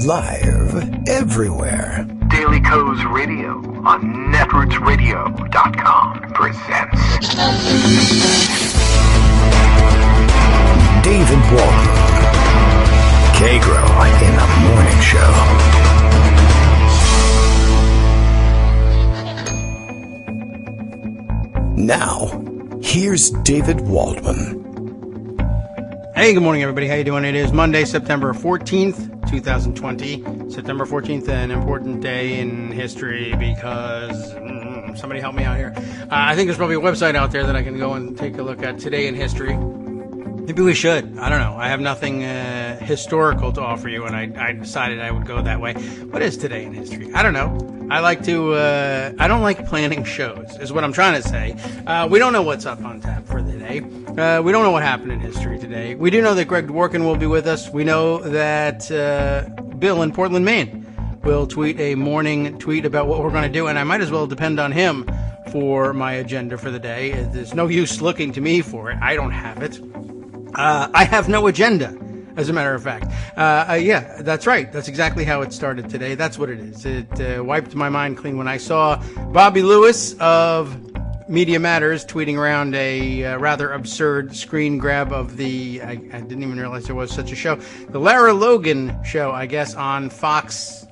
Live everywhere. Daily Co's Radio on netrootsradio.com presents David Waldman. Kagro in the Morning Show. Now, here's David Waldman. Hey, good morning, everybody. How you doing? It is Monday, September 14th, 2020. September 14th, an important day in history because somebody help me out here. I think there's probably a website out there that I can go and take a look at today in history. Maybe we should. I don't know. I have nothing historical to offer you, and I decided I would go that way. What is today in history? I don't know. I like to, I don't like planning shows, is what I'm trying to say. We don't know what's up on tap for the day. We don't know what happened in history today. We do know that Greg Dworkin will be with us. We know that Bill in Portland, Maine will tweet a morning tweet about what we're going to do, and I might as well depend on him for my agenda for the day. There's no use looking to me for it. I don't have it. I have no agenda, as a matter of fact. Yeah, that's right. That's exactly how it started today. That's what it is. It wiped my mind clean when I saw Bobby Lewis of Media Matters tweeting around a rather absurd screen grab of the, I didn't even realize there was such a show, the Lara Logan show, I guess, on Fox,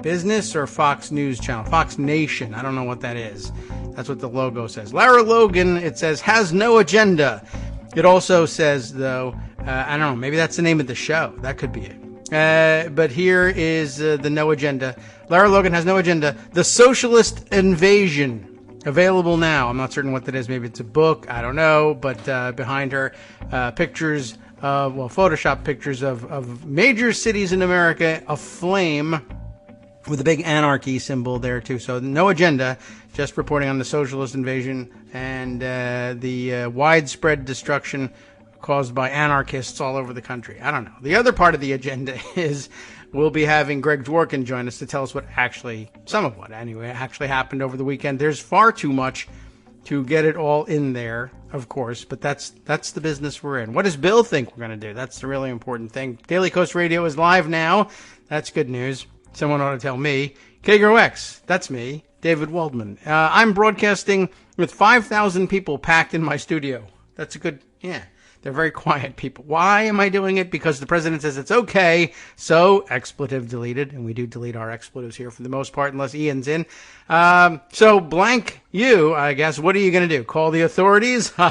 Business or Fox News Channel? Fox Nation. I don't know what that is. That's what the logo says. Lara Logan, it says, has no agenda. It also says, though, I don't know, maybe that's the name of the show. That could be it. But here is the no agenda. Lara Logan has no agenda. The Socialist Invasion. Available now. I'm not certain what that is. Maybe it's a book. I don't know. But behind her, pictures of, Photoshop pictures of major cities in America aflame with a big anarchy symbol there, too. So no agenda. Just reporting on the socialist invasion and the widespread destruction caused by anarchists all over the country. I don't know. The other part of the agenda is we'll be having Greg Dworkin join us to tell us what actually, some of what anyway, actually happened over the weekend. There's far too much to get it all in there, of course, but that's the business we're in. What does Bill think we're going to do? That's the really important thing. Daily Coast Radio is live now. That's good news. Someone ought to tell me. Kagro X, that's me. David Waldman. I'm broadcasting with 5,000 people packed in my studio. That's a good, yeah. They're very quiet people. Why am I doing it? Because the president says it's okay. So, expletive deleted. And we do delete our expletives here for the most part, unless Ian's in. So, blank you, I guess. What are you going to do? Call the authorities? There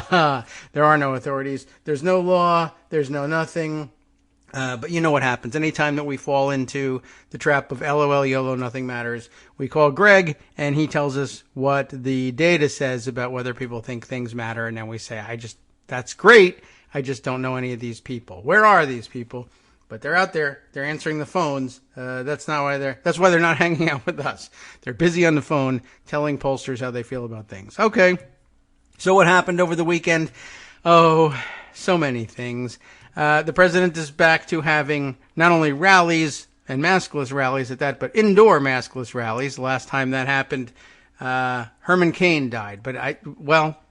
are no authorities. There's no law. There's no nothing. But you know what happens. Anytime that we fall into the trap of LOL, YOLO, nothing matters, we call Greg, and he tells us what the data says about whether people think things matter, and then we say, that's great, I just don't know any of these people. Where are these people? But they're out there. They're answering the phones. That's why they're not hanging out with us. They're busy on the phone telling pollsters how they feel about things. Okay. So what happened over the weekend? Oh, so many things. The president is back to having not only rallies and maskless rallies at that, but indoor maskless rallies. The last time that happened, Herman Cain died. But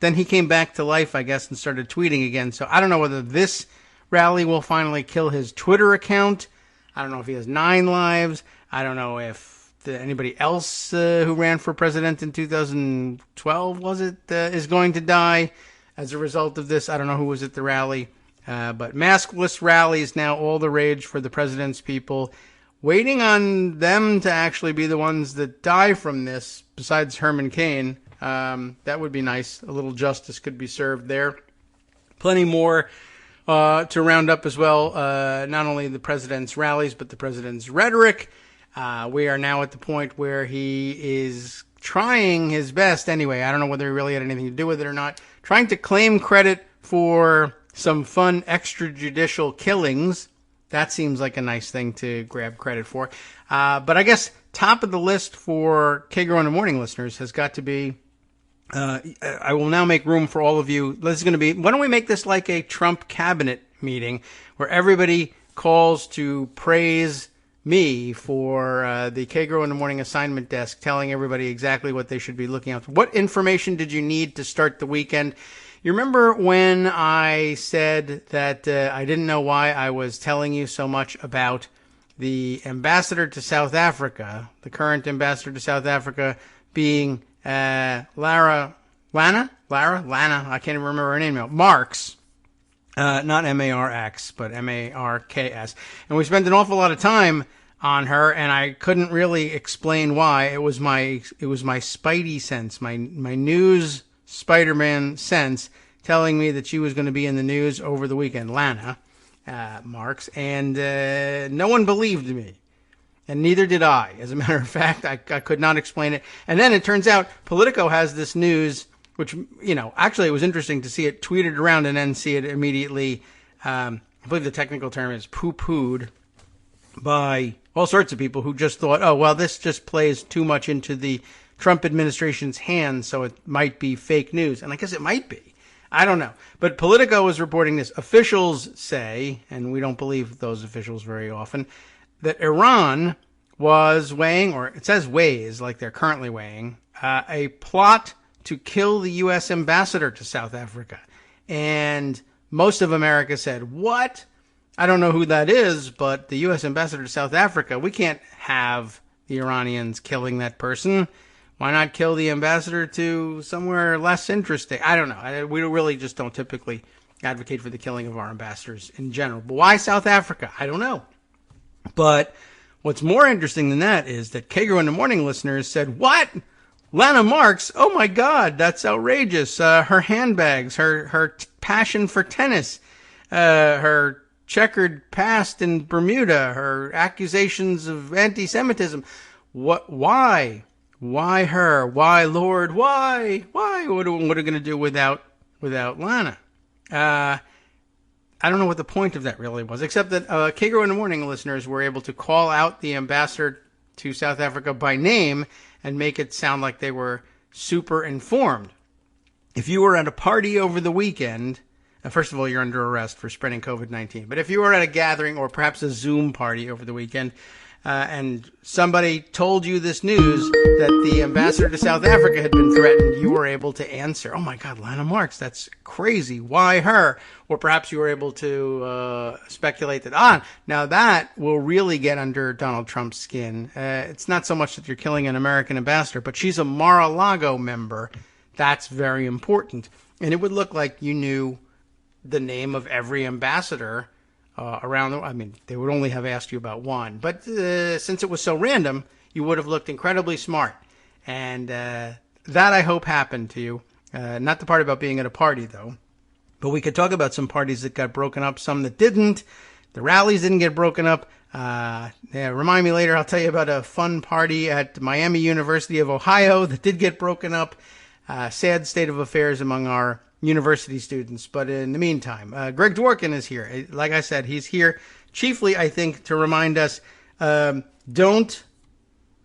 then he came back to life, I guess, and started tweeting again. So I don't know whether this rally will finally kill his Twitter account. I don't know if he has 9 lives. I don't know if anybody else who ran for president in 2012, is going to die as a result of this. I don't know who was at the rally. But maskless rallies now all the rage for the president's people. Waiting on them to actually be the ones that die from this, besides Herman Cain. That would be nice. A little justice could be served there. Plenty more to round up as well. Not only the president's rallies, but the president's rhetoric. We are now at the point where he is trying his best. Anyway, I don't know whether he really had anything to do with it or not. Trying to claim credit for some fun extrajudicial killings. That seems like a nice thing to grab credit for. But I guess top of the list for Kagro in the Morning listeners has got to be, I will now make room for all of you. This is going to be, why don't we make this like a Trump cabinet meeting where everybody calls to praise me for the Kagro in the Morning assignment desk, telling everybody exactly what they should be looking out for. What information did you need to start the weekend? You remember when I said that I didn't know why I was telling you so much about the ambassador to South Africa, the current ambassador to South Africa being Lana, I can't even remember her name now, Marks, not M-A-R-X, but M-A-R-K-S. And we spent an awful lot of time on her, and I couldn't really explain why. It was my spidey sense, my news Spider-Man sense telling me that she was going to be in the news over the weekend, Lana Marks, and no one believed me. And neither did I. As a matter of fact, I could not explain it. And then it turns out Politico has this news, which, actually it was interesting to see it tweeted around and then see it immediately, I believe the technical term is poo-pooed by all sorts of people who just thought, oh, well, this just plays too much into the Trump administration's hands, so it might be fake news. And I guess it might be. I don't know. But Politico is reporting this. Officials say, and we don't believe those officials very often, that Iran was weighing, or it says weighs, like they're currently weighing, a plot to kill the U.S. ambassador to South Africa. And most of America said, what? I don't know who that is, but the U.S. ambassador to South Africa, we can't have the Iranians killing that person. Why not kill the ambassador to somewhere less interesting? I don't know. We really just don't typically advocate for the killing of our ambassadors in general. But why South Africa? I don't know. But what's more interesting than that is that Kagro in the Morning listeners said, what? Lana Marks? Oh my God, that's outrageous. Her handbags, her passion for tennis, her checkered past in Bermuda, her accusations of anti-Semitism. Why? Why her? Why, Lord? Why? What are we going to do without Lana? I don't know what the point of that really was, except that Kagro in the Morning listeners were able to call out the ambassador to South Africa by name and make it sound like they were super informed. If you were at a party over the weekend, first of all, you're under arrest for spreading COVID-19. But if you were at a gathering or perhaps a Zoom party over the weekend, and somebody told you this news that the ambassador to South Africa had been threatened, you were able to answer, oh my God, Lana Marks, that's crazy. Why her? Or perhaps you were able to speculate that, now that will really get under Donald Trump's skin. It's not so much that you're killing an American ambassador, but she's a Mar-a-Lago member. That's very important. And it would look like you knew the name of every ambassador around the, I mean, they would only have asked you about one. But since it was so random, you would have looked incredibly smart. And that, I hope, happened to you. Not the part about being at a party, though. But we could talk about some parties that got broken up, some that didn't. The rallies didn't get broken up. Remind me later, I'll tell you about a fun party at Miami University of Ohio that did get broken up. Sad state of affairs among our university students. But in the meantime, Greg Dworkin is here. Like I said, he's here chiefly, I think, to remind us, don't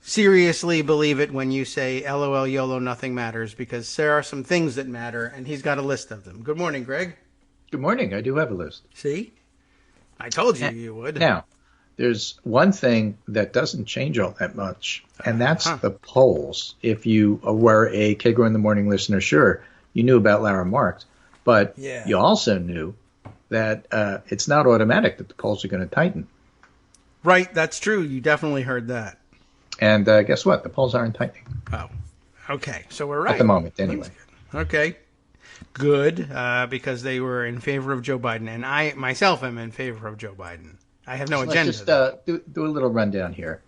seriously believe it when you say LOL YOLO nothing matters, because there are some things that matter, and he's got a list of them. Good morning, Greg. Good morning. I do have a list. See? I told you you would. Now, there's one thing that doesn't change all that much, and that's the polls. If you were a Kagro in the Morning listener, sure, you knew about Lana Marks, but you also knew that it's not automatic that the polls are going to tighten. Right, that's true. You definitely heard that. And guess what? The polls aren't tightening. Oh, okay. So we're right. At the moment, anyway. Okay. Good, because they were in favor of Joe Biden, and I myself am in favor of Joe Biden. I have no agenda. Let's just do a little rundown here.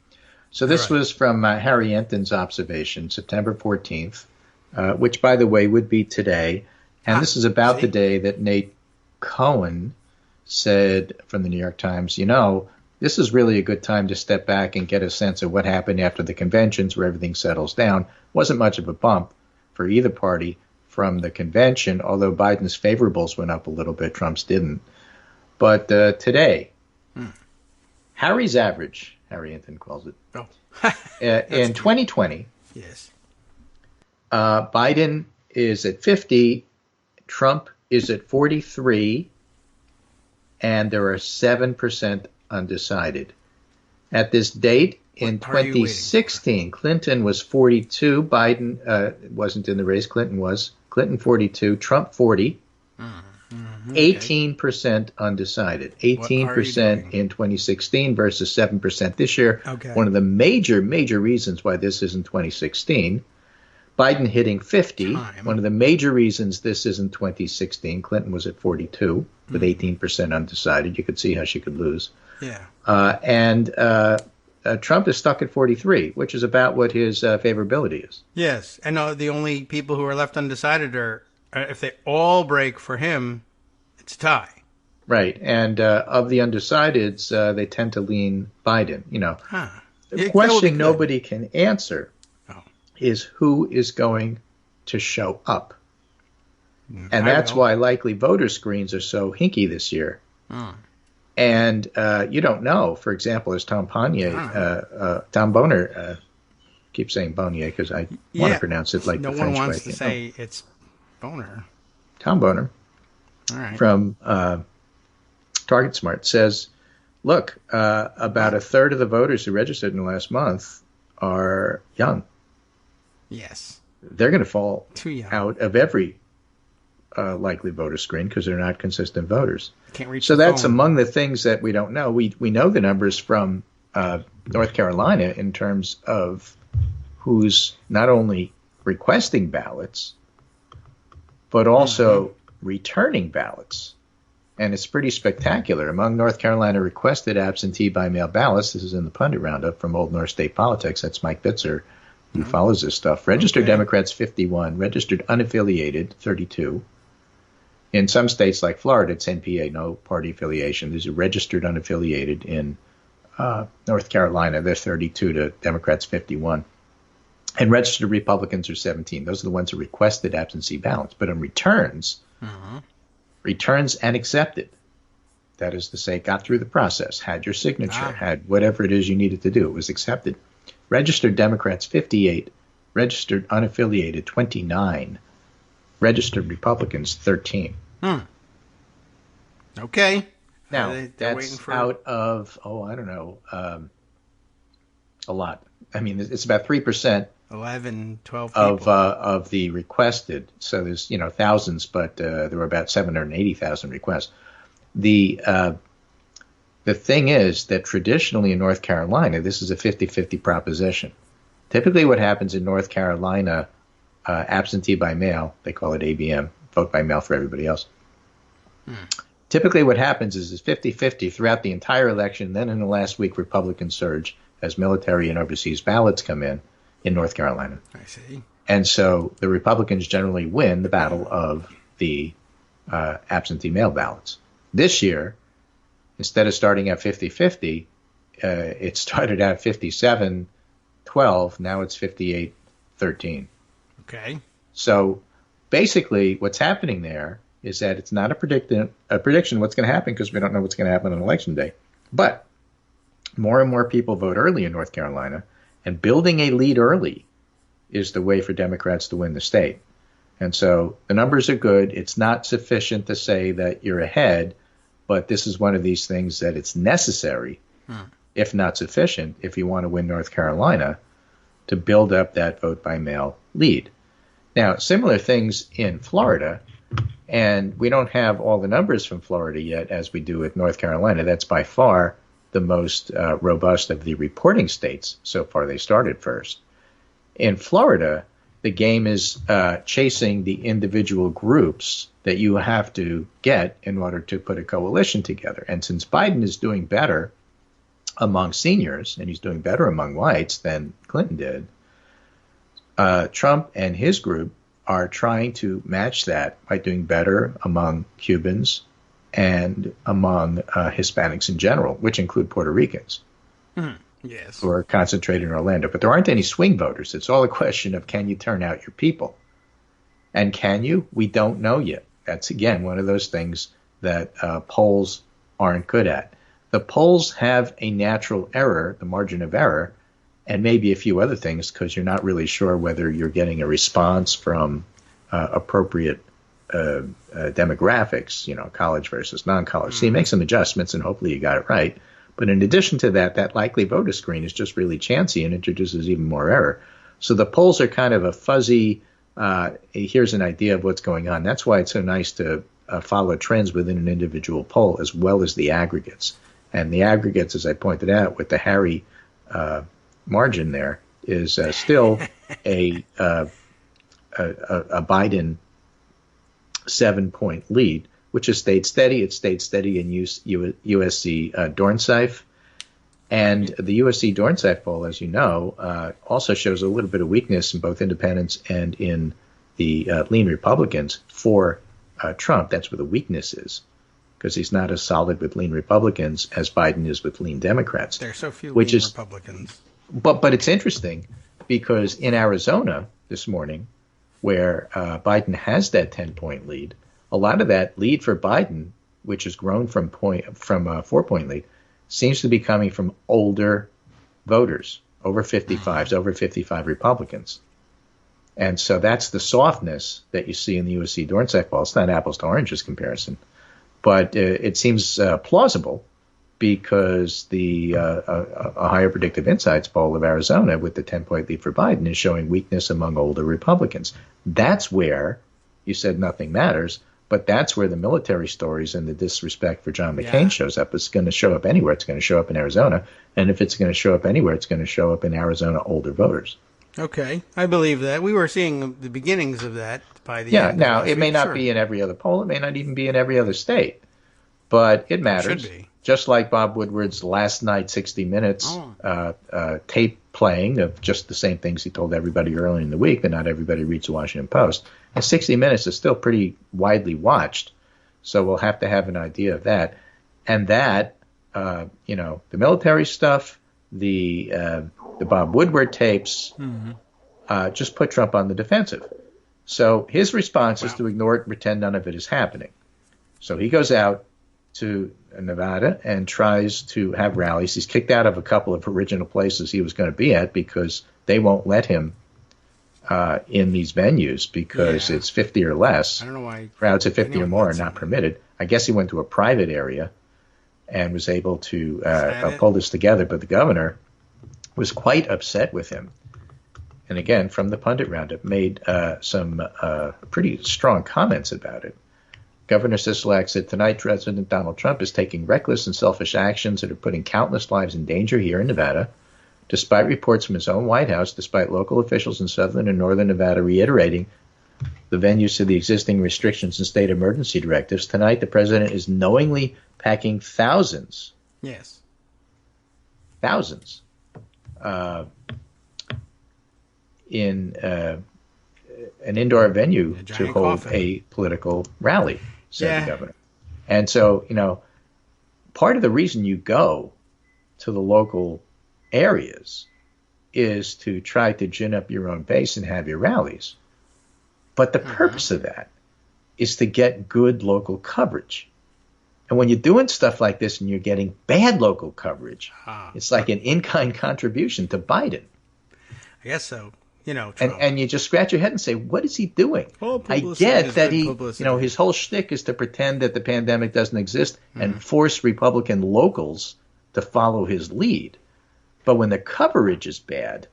So this was from Harry Enton's observation, September 14th, which, by the way, would be today. And this is about the day that Nate Cohen said from the New York Times, this is really a good time to step back and get a sense of what happened after the conventions where everything settles down. Wasn't much of a bump for either party from the convention, although Biden's favorables went up a little bit, Trump's didn't. But today, Harry's average, Harry Enton calls it, in 2020, yes, Biden is at 50, Trump is at 43, and there are 7% undecided. At this date, in 2016, Clinton was 42. Biden wasn't in the race. Clinton was. Clinton 42. Trump 40. 18% undecided. 18% in 2016 versus 7% this year. Okay. One of the major reasons why this isn't 2016. Biden hitting 50. One of the major reasons this isn't 2016. Clinton was at 42 with 18% undecided. You could see how she could lose. Yeah. And Trump is stuck at 43, which is about what his favorability is. Yes. And the only people who are left undecided are, if they all break for him, it's a tie. Right. And of the undecideds, they tend to lean Biden. The question nobody can answer is who is going to show up. And that's why likely voter screens are so hinky this year. And you don't know. For example, as Tom Boner, keep saying Bonier because I want to pronounce it like the French way. No one wants to say it's Boner. Tom Boner from Target Smart says, look, about a third of the voters who registered in the last month are young. Yes. They're going to fall Too young. out of every likely voter screen because they're not consistent voters. Can't reach so the that's phone. among the things that we don't know. We know the numbers from North Carolina in terms of who's not only requesting ballots, but also returning ballots. And it's pretty spectacular. Among North Carolina requested absentee by mail ballots, this is in the Pundit Roundup from Old North State Politics, that's Mike Bitzer, who follows this stuff. Registered Democrats, 51. Registered unaffiliated, 32. In some states like Florida, it's NPA, no party affiliation. These are registered unaffiliated. In North Carolina, they're 32 to Democrats, 51. And registered Republicans are 17. Those are the ones who requested absentee ballots. But on returns, returns and accepted, that is to say, got through the process, had your signature, had whatever it is you needed to do, it was accepted. Registered Democrats, 58. Registered unaffiliated, 29. Registered Republicans, 13. Okay. Now, that's out of, I don't know, a lot. I mean, it's about 3%. 11, 12 people. Of the requested. So there's, thousands, but there were about 780,000 requests. The thing is that traditionally in North Carolina, this is a 50-50 proposition. Typically what happens in North Carolina, absentee by mail, they call it ABM, vote by mail for everybody else. Typically what happens is it's 50-50 throughout the entire election. Then in the last week, Republicans surge as military and overseas ballots come in North Carolina. I see. And so the Republicans generally win the battle of the absentee mail ballots. This year, instead of starting at 50-50, it started at 57-12. Now it's 58-13. Okay. So basically what's happening there is that it's not a prediction of what's going to happen because we don't know what's going to happen on Election Day. But more and more people vote early in North Carolina, and building a lead early is the way for Democrats to win the state. And so the numbers are good. It's not sufficient to say that you're ahead, but this is one of these things that it's necessary, if not sufficient, if you want to win North Carolina, to build up that vote by mail lead. Now, similar things in Florida, and we don't have all the numbers from Florida yet as we do with North Carolina. That's by far the most robust of the reporting states. So far, they started first. In Florida, the game is chasing the individual groups that you have to get in order to put a coalition together. And since Biden is doing better among seniors, and he's doing better among whites than Clinton did, Trump and his group are trying to match that by doing better among Cubans and among Hispanics in general, which include Puerto Ricans. Yes. Who are concentrated in Orlando. But there aren't any swing voters. It's all a question of, can you turn out your people? And can you? We don't know yet. That's, again, one of those things that polls aren't good at. The polls have a natural error, the margin of error, and maybe a few other things because you're not really sure whether you're getting a response from appropriate demographics, college versus non-college. So you make some adjustments and hopefully you got it right. But in addition to that, that likely voter screen is just really chancy and introduces even more error. So the polls are kind of a fuzzy, here's an idea of what's going on. That's why it's so nice to follow trends within an individual poll as well as the aggregates. And the aggregates, as I pointed out, with the Harry margin there, is still a Biden 7-point lead, which has stayed steady. It stayed steady in USC Dornsife. And the USC Dornsife poll, as you know, also shows a little bit of weakness in both independents and in the lean Republicans for Trump. That's where the weakness is, because he's not as solid with lean Republicans as Biden is with lean Democrats. There are so few lean Republicans. But it's interesting because in Arizona this morning, where Biden has that 10-point lead, a lot of that lead for Biden, which has grown from a 4-point lead, seems to be coming from older voters, over 55s, over 55 Republicans. And so that's the softness that you see in the USC Dornsife poll. It's not apples to oranges comparison, but it seems plausible because a higher predictive insights poll of Arizona with the 10-point lead for Biden is showing weakness among older Republicans. That's where you said nothing matters. But that's where the military stories and the disrespect for John McCain shows up. It's going to show up anywhere. It's going to show up in Arizona. And if it's going to show up anywhere, it's going to show up in Arizona older voters. Okay. I believe that. We were seeing the beginnings of that by the end. Now, it may not be in every other poll. It may not even be in every other state. But it matters. It should be. Just like Bob Woodward's last night 60 Minutes tape playing of just the same things he told everybody earlier in the week, but not everybody reads the Washington Post. And 60 Minutes is still pretty widely watched, so we'll have to have an idea of that. And that, the military stuff, the Bob Woodward tapes, just put Trump on the defensive. So his response is to ignore it and pretend none of it is happening. So he goes out to Nevada and tries to have rallies. He's kicked out of a couple of original places he was going to be at because they won't let him in these venues because it's 50 or less. I don't know why. Crowds of 50 or more are not permitted. I guess he went to a private area and was able to pull this together, but the governor was quite upset with him. And again, from the pundit roundup, made some pretty strong comments about it. Governor Sisolak said, tonight President Donald Trump is taking reckless and selfish actions that are putting countless lives in danger here in Nevada. Despite reports from his own White House, despite local officials in southern and northern Nevada reiterating the venues to the existing restrictions and state emergency directives, tonight the president is knowingly packing thousands in an indoor venue to hold a political rally, said the governor. And so, part of the reason you go to the local areas is to try to gin up your own base and have your rallies. But the purpose of that is to get good local coverage. And when you're doing stuff like this and you're getting bad local coverage, it's like an in-kind contribution to Biden. I guess so. And you just scratch your head and say, what is he doing? I get that his whole shtick is to pretend that the pandemic doesn't exist and force Republican locals to follow his lead. But when the coverage is bad,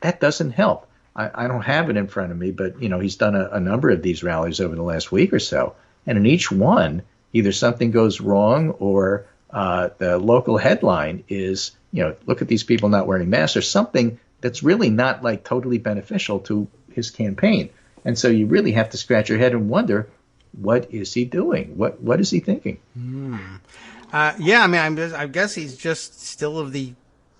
that doesn't help. I don't have it in front of me, but, he's done a number of these rallies over the last week or so. And in each one, either something goes wrong or the local headline is, look at these people not wearing masks or something that's really not like totally beneficial to his campaign. And so you really have to scratch your head and wonder, what is he doing? What is he thinking? I guess he's just still of the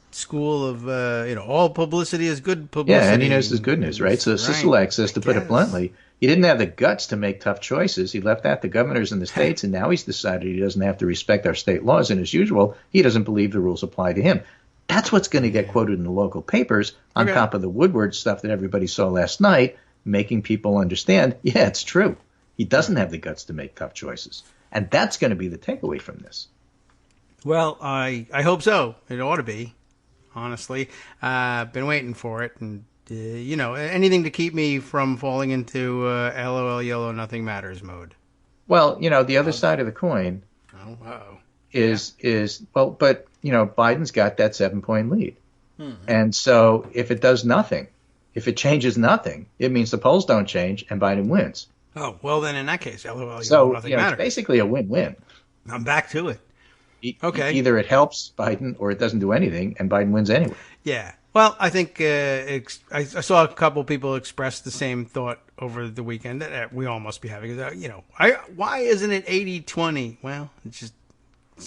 school of, all publicity is good publicity. Yeah, and he knows his good news, right? So Sisolak says, to put it bluntly, he didn't have the guts to make tough choices. He left that to governors in the states, and now he's decided he doesn't have to respect our state laws. And as usual, he doesn't believe the rules apply to him. That's what's going to get quoted in the local papers on top of the Woodward stuff that everybody saw last night, making people understand, it's true. He doesn't have the guts to make tough choices. And that's going to be the takeaway from this. Well, I hope so. It ought to be, honestly. Been waiting for it. And, anything to keep me from falling into LOL yellow nothing matters mode. Well, the other side of the coin is Biden's got that 7-point lead. And so if it does nothing, if it changes nothing, it means the polls don't change and Biden wins. Oh, well, then in that case, LOL, So, nothing it's matters. basically a win-win. I'm back to it. Okay. Either it helps Biden or it doesn't do anything, and Biden wins anyway. Yeah. Well, I think I saw a couple people express the same thought over the weekend that we all must be having. Why isn't it 80-20? Well, it's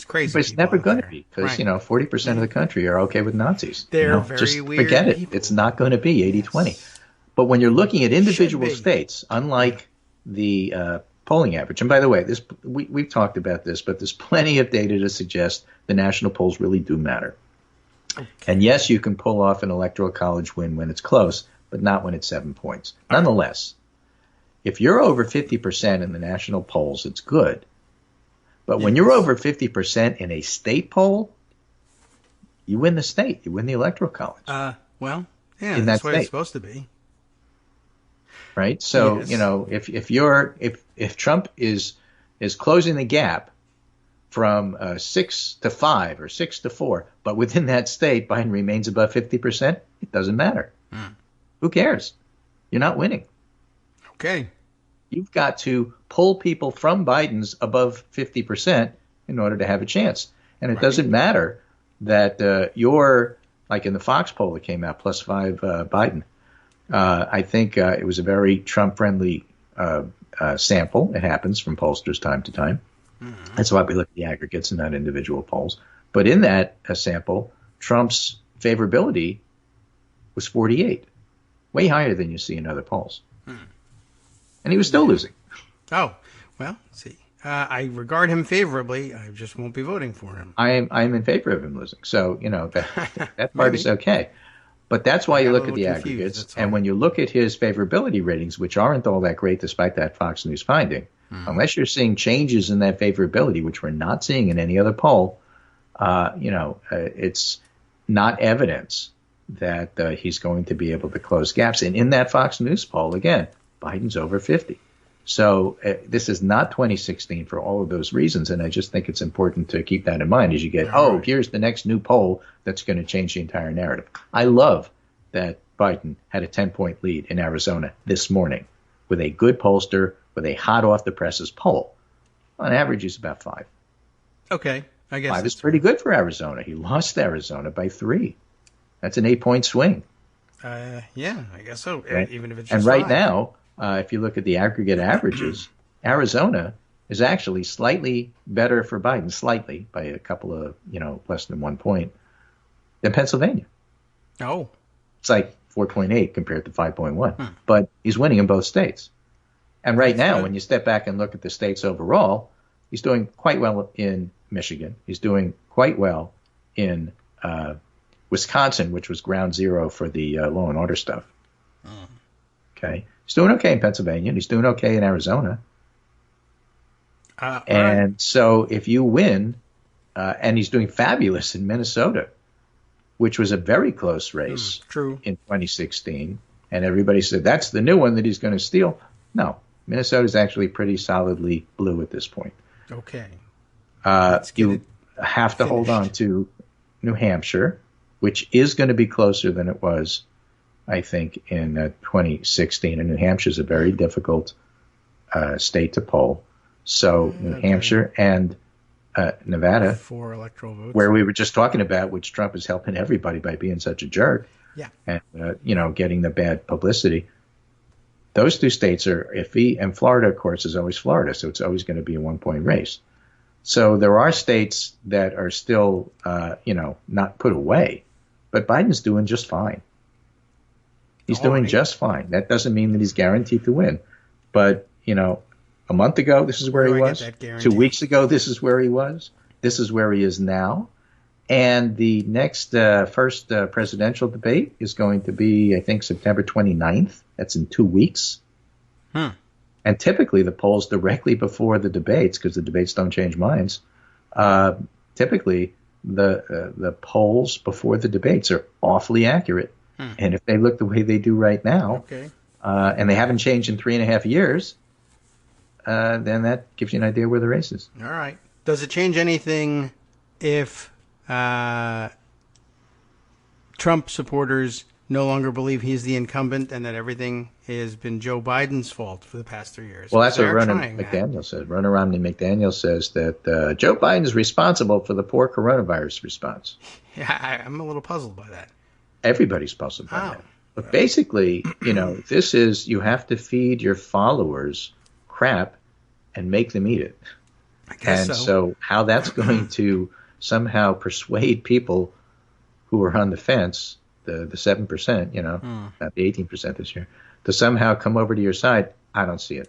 crazy. But it's never going to be because, 40% of the country are okay with Nazis. They're very just weird forget it. people. It's not going to be 80-20. Yes. But when you're looking at individual states, unlike the polling average, and by the way, we've talked about this, but there's plenty of data to suggest the national polls really do matter. Okay. And yes, you can pull off an electoral college win when it's close, but not when it's 7 points. Nonetheless, if you're over 50% in the national polls, it's good. But when you're over 50% in a state poll, you win the state. You win the electoral college. That's what it's supposed to be. Right? So, yes. if Trump is closing the gap from 6 to 5 or 6 to 4, but within that state, Biden remains above 50%, it doesn't matter. Who cares? You're not winning. Okay. You've got to pull people from Biden's above 50% in order to have a chance. And it doesn't matter that you're, like in the Fox poll that came out, +5 Biden. I think it was a very Trump-friendly sample. It happens from pollsters time to time. Mm-hmm. That's why we look at the aggregates and not individual polls. But in that sample, Trump's favorability was 48, way higher than you see in other polls. And he was still losing. Oh, well, see. I regard him favorably. I just won't be voting for him. I'm in favor of him losing. So, that part is okay. But that's why you look at the aggregates. And when you look at his favorability ratings, which aren't all that great despite that Fox News finding, unless you're seeing changes in that favorability, which we're not seeing in any other poll, it's not evidence that he's going to be able to close gaps. And in that Fox News poll, again, Biden's over 50. So this is not 2016 for all of those reasons. And I just think it's important to keep that in mind as you get, here's the next new poll that's going to change the entire narrative. I love that Biden had a 10-point lead in Arizona this morning with a good pollster, with a hot off the presses poll. On average, he's about 5. Okay. I guess 5 is pretty good for Arizona. He lost Arizona by 3. That's an 8-point swing. Yeah, I guess so. Right? Even if it's just and right 5. now, if you look at the aggregate averages, Arizona is actually slightly better for Biden, slightly by a couple of, less than 1 point, than Pennsylvania. Oh. It's like 4.8 compared to 5.1. But he's winning in both states. And right now, when you step back and look at the states overall, he's doing quite well in Michigan. He's doing quite well in Wisconsin, which was ground zero for the law and order stuff. Okay. He's doing okay in Pennsylvania, and he's doing okay in Arizona. And so if you win, and he's doing fabulous in Minnesota, which was a very close race in 2016, and everybody said, that's the new one that he's going to steal. No, Minnesota's actually pretty solidly blue at this point. Okay. You have to hold on to New Hampshire, which is going to be closer than it was, I think, in 2016. And New Hampshire is a very difficult state to poll. So New Hampshire and Nevada, 4 electoral votes, where we were just talking about, which Trump is helping everybody by being such a jerk, and getting the bad publicity. Those 2 states are iffy, and Florida, of course, is always Florida, so it's always going to be a 1-point race. So there are states that are still, not put away, but Biden's doing just fine. He's doing just fine. That doesn't mean that he's guaranteed to win. But, a month ago, this is where he was. 2 weeks ago, this is where he was. This is where he is now. And the next first presidential debate is going to be, I think, September 29th. That's in 2 weeks. And typically the polls directly before the debates, because the debates don't change minds, typically the polls before the debates are awfully accurate. And if they look the way they do right now, and they haven't changed in 3.5 years, then that gives you an idea where the race is. All right. Does it change anything if Trump supporters no longer believe he's the incumbent and that everything has been Joe Biden's fault for the past 3 years. Well, that's what They're Ronna trying that. McDaniel said. Ronna Romney McDaniel says that Joe Biden is responsible for the poor coronavirus response. Yeah, I'm a little puzzled by that. Everybody's puzzled by Oh. that. But basically, this is, you have to feed your followers crap and make them eat it. I guess And so. so how that's going to somehow persuade people who are on the fence, the 7%, not the 18% this year, to somehow come over to your side, I don't see it.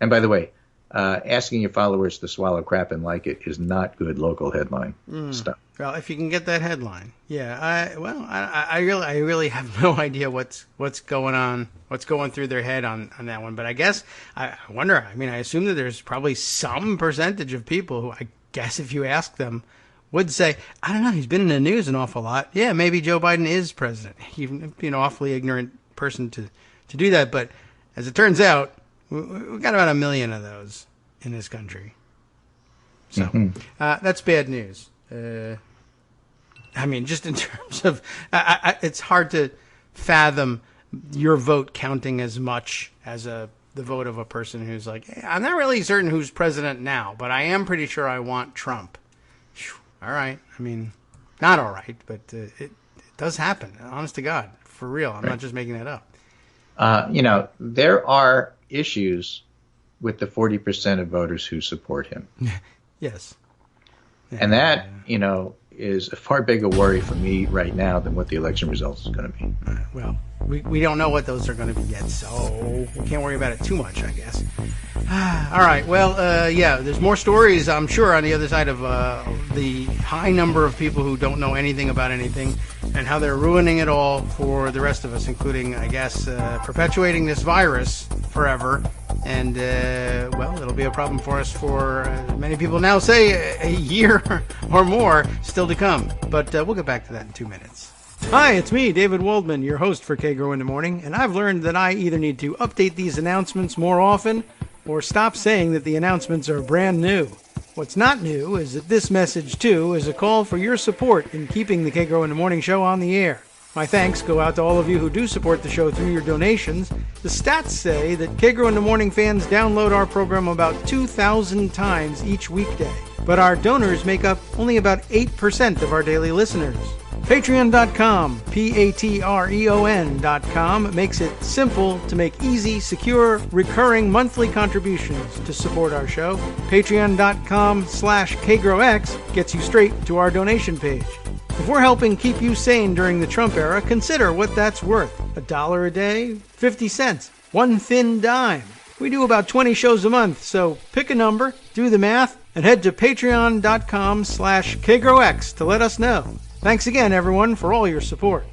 And by the way, asking your followers to swallow crap and like it is not good local headline stuff. Well, if you can get that headline, yeah. I really have no idea what's going on, what's going through their head on that one. But I guess I wonder. I mean, I assume that there's probably some percentage of people who, I guess, if you ask them, would say, I don't know, he's been in the news an awful lot. Yeah, maybe Joe Biden is president. Even awfully ignorant person to do that. But as it turns out, we've got about 1 million of those in this country. So that's bad news. I mean, just in terms of, it's hard to fathom your vote counting as much as the vote of a person who's like, hey, I'm not really certain who's president now, but I am pretty sure I want Trump. Whew, all right. I mean, not all right, but it does happen. Honest to God, for real. I'm not just making that up. There are issues with the 40% of voters who support him. Yes. And that, is a far bigger worry for me right now than what the election results is going to be. Well, we don't know what those are going to be yet, so we can't worry about it too much, I guess. All right. Well, there's more stories, I'm sure, on the other side of the high number of people who don't know anything about anything and how they're ruining it all for the rest of us, including, I guess, perpetuating this virus forever. And, it'll be a problem for us for many people now say a year or more still to come. But we'll get back to that in 2 minutes. Hi, it's me, David Waldman, your host for Kagro in the Morning, and I've learned that I either need to update these announcements more often or stop saying that the announcements are brand new. What's not new is that this message, too, is a call for your support in keeping the Kagro in the Morning show on the air. My thanks go out to all of you who do support the show through your donations. The stats say that Kagro in the Morning fans download our program about 2,000 times each weekday. But our donors make up only about 8% of our daily listeners. Patreon.com, Patreon.com, makes it simple to make easy, secure, recurring monthly contributions to support our show. Patreon.com/KagroX gets you straight to our donation page. If we're helping keep you sane during the Trump era, consider what that's worth. $1 a day? 50 cents? One thin dime? We do about 20 shows a month, so pick a number, do the math, and head to patreon.com/KagroX to let us know. Thanks again, everyone, for all your support.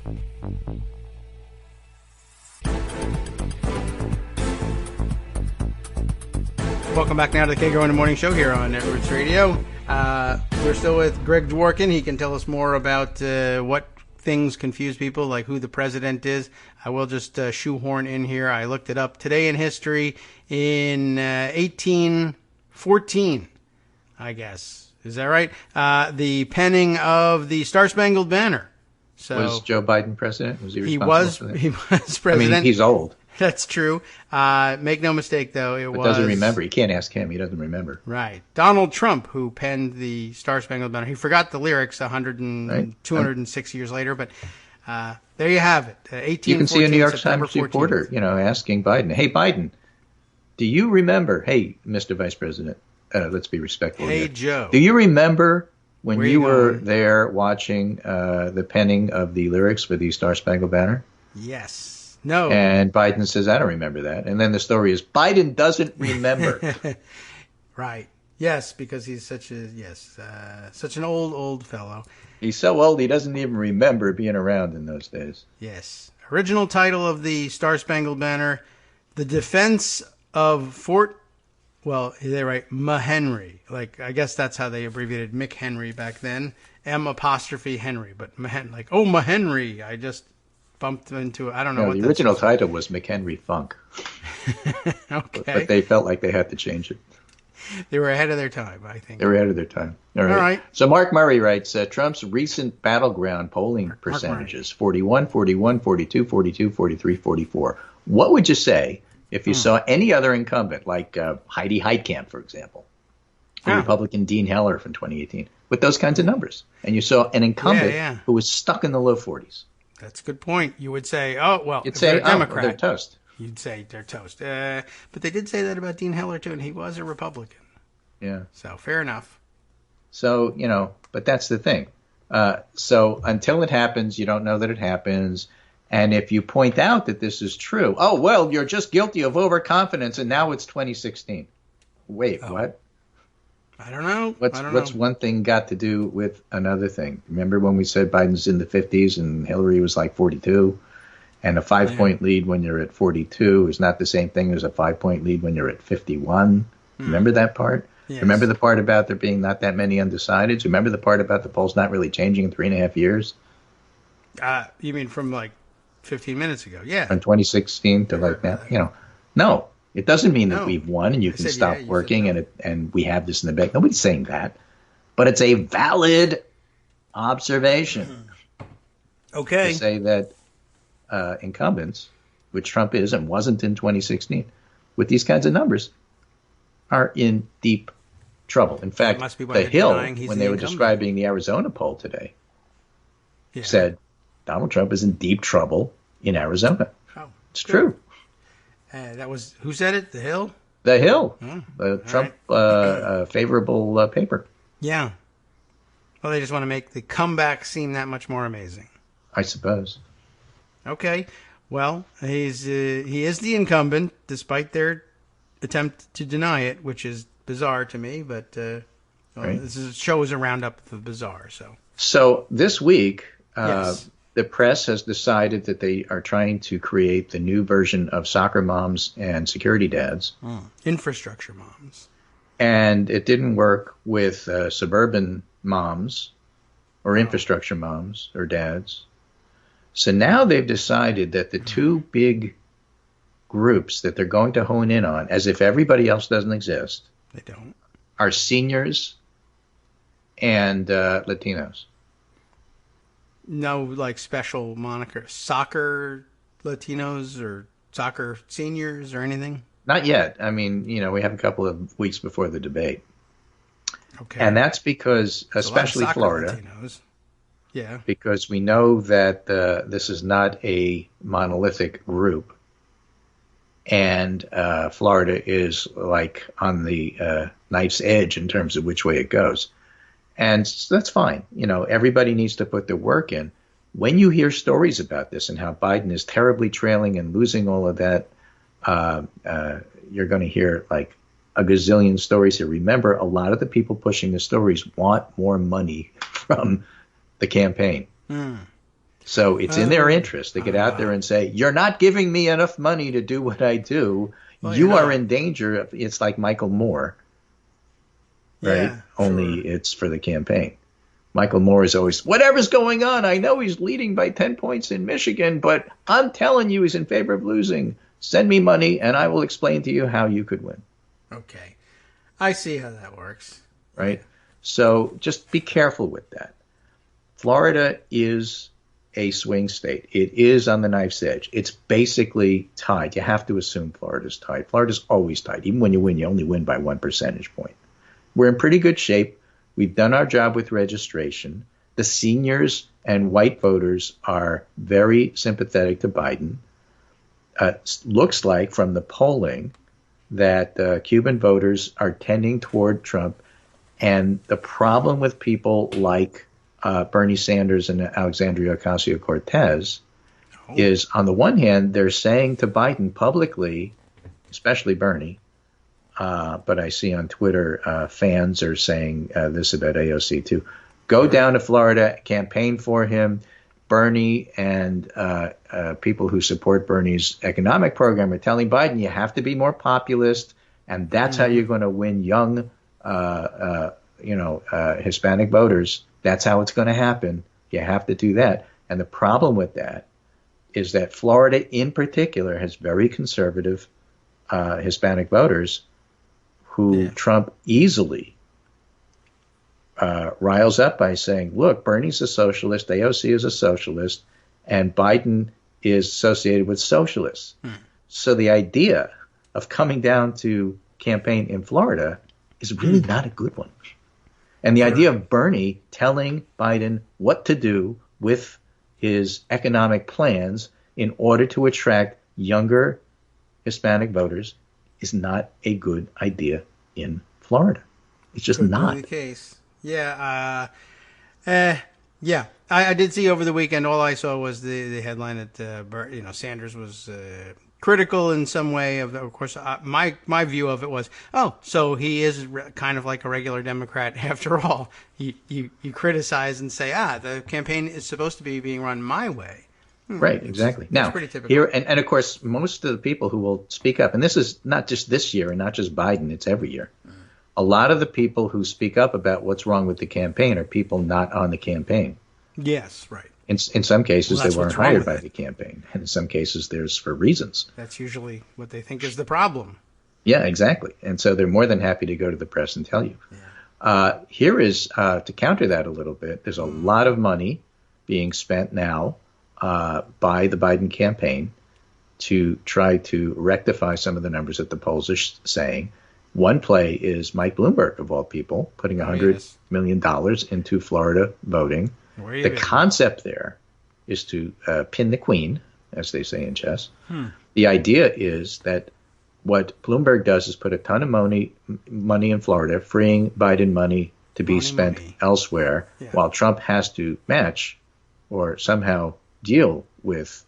Welcome back now to the Kagro in the Morning Show here on Networks Radio. We're still with Greg Dworkin. He can tell us more about what things confuse people, like who the president is. I will just shoehorn in here. I looked it up. Today in history, in 1814, I guess. Is that right? The penning of the Star-Spangled Banner. So was Joe Biden president? Was he responsible for that? He was president. I mean, he's old. That's true. Make no mistake, though, it was... doesn't remember. You can't ask him. He doesn't remember. Right. Donald Trump, who penned the Star-Spangled Banner. He forgot the lyrics 206 years later, but there you have it. 1814, you can see a New York September Times reporter, asking Biden, hey, Biden, do you remember, hey, Mr. Vice President, let's be respectful. Hey, here. Joe. Do you remember when Where you you were going? there watching the penning of the lyrics for the Star-Spangled Banner? Yes. No. And Biden says, I don't remember that. And then the story is, Biden doesn't remember. Right. Yes, because he's such an old fellow. He's so old he doesn't even remember being around in those days. Yes. Original title of the Star-Spangled Banner, The Defense of Fort... Well, they write McHenry. Like, I guess that's how they abbreviated McHenry back then. M''Henry. But McHenry. I just bumped into it. I don't know what the original title was McHenry Funk. Okay. But they felt like they had to change it. They were ahead of their time, I think. They were ahead of their time. All right. So Mark Murray writes, Trump's recent battleground polling percentages, 41, 41, 42, 42, 43, 44. What would you say if you saw any other incumbent, like Heidi Heitkamp, for example, or Republican Dean Heller from 2018, with those kinds of numbers, and you saw an incumbent who was stuck in the low 40s? That's a good point. You would say, oh, well, You'd if say, they're a Democrat, they're toast. You'd say they're toast. But they did say that about Dean Heller, too, and he was a Republican. Yeah. So, fair enough. So, but that's the thing. So until it happens, you don't know that it happens. And if you point out that this is true, oh, well, you're just guilty of overconfidence, and now it's 2016. Wait, what? I don't know. What's one thing got to do with another thing? Remember when we said Biden's in the 50s and Hillary was like 42? And a 5-point lead when you're at 42 is not the same thing as a 5-point lead when you're at 51. Remember that part? Yes. Remember the part about there being not that many undecideds? Remember the part about the polls not really changing in 3.5 years? You mean from like 15 minutes ago? Yeah. From 2016 to like now? No. It doesn't mean that we've won and you can stop working and we have this in the bank. Nobody's saying that. But it's a valid observation. Okay. To say that incumbents, which Trump is and wasn't in 2016, with these kinds of numbers, are in deep trouble. In fact, The Hill, when they were describing the Arizona poll today, said Donald Trump is in deep trouble in Arizona. Oh, it's true. That was, who said it? The Hill? The Hill, the Trump favorable paper. Yeah. Well, they just want to make the comeback seem that much more amazing, I suppose. Okay. Well, he is the incumbent, despite their attempt to deny it, which is bizarre to me. But this show is a roundup of bizarre. So this week, the press has decided that they are trying to create the new version of soccer moms and security dads. Infrastructure moms. And it didn't work with suburban moms or infrastructure moms or dads. So now they've decided that the two big groups that they're going to hone in on, as if everybody else doesn't exist, they don't, are seniors and Latinos. No, like special moniker, soccer Latinos or soccer seniors or anything? Not yet. I mean, we have a couple of weeks before the debate. Okay. And that's because, especially Florida, Latinos. Yeah. Because we know that this is not a monolithic group. And Florida is like on the knife's edge in terms of which way it goes. And that's fine. Everybody needs to put their work in. When you hear stories about this and how Biden is terribly trailing and losing all of that, you're going to hear like a gazillion stories here. Remember, a lot of the people pushing the stories want more money from the campaign. So it's in their interest to get out there and say, you're not giving me enough money to do what I do. Well, you are in danger. It's like Michael Moore. Right? Yeah, only it's for the campaign. Michael Moore is always, whatever's going on, I know he's leading by 10 points in Michigan, but I'm telling you he's in favor of losing. Send me money and I will explain to you how you could win. Okay. I see how that works. Right? So just be careful with that. Florida is a swing state. It is on the knife's edge. It's basically tied. You have to assume Florida's tied. Florida's always tied. Even when you win, you only win by 1 percentage point. We're in pretty good shape. We've done our job with registration. The seniors and white voters are very sympathetic to Biden. Looks like from the polling that Cuban voters are tending toward Trump. And the problem with people like Bernie Sanders and Alexandria Ocasio-Cortez is, on the one hand, they're saying to Biden publicly, especially Bernie, but I see on Twitter fans are saying this about AOC too. Go down to Florida, campaign for him. Bernie and people who support Bernie's economic program are telling Biden you have to be more populist, and that's how you're going to win young, Hispanic voters. That's how it's going to happen. You have to do that. And the problem with that is that Florida in particular has very conservative Hispanic voters who Trump easily riles up by saying, look, Bernie's a socialist, AOC is a socialist, and Biden is associated with socialists. So the idea of coming down to campaign in Florida is really not a good one. And the idea of Bernie telling Biden what to do with his economic plans in order to attract younger Hispanic voters is not a good idea in Florida. It's just not. The case. Yeah. Yeah. I did see over the weekend. All I saw was the headline that Sanders was critical in some way of course. My view of it was, so he is kind of like a regular Democrat after all. You criticize and say, the campaign is supposed to be being run my way. Right, exactly. Now, pretty typical. Here, and of course, most of the people who will speak up, and this is not just this year and not just Biden, it's every year. A lot of the people who speak up about what's wrong with the campaign are people not on the campaign. Yes, right. In some cases, Well, they weren't hired by the campaign. And in some cases, there's for reasons. That's usually what they think is the problem. Yeah, exactly. And so they're more than happy to go to the press and tell you. Here is, to counter that a little bit, there's a lot of money being spent now by the Biden campaign to try to rectify some of the numbers that the polls are saying. One play is Mike Bloomberg, of all people, putting $100 million into Florida voting. The concept there is to pin the queen, as they say in chess. The idea is that what Bloomberg does is put a ton of money in Florida, freeing Biden money to be spent elsewhere, while Trump has to match or somehow deal with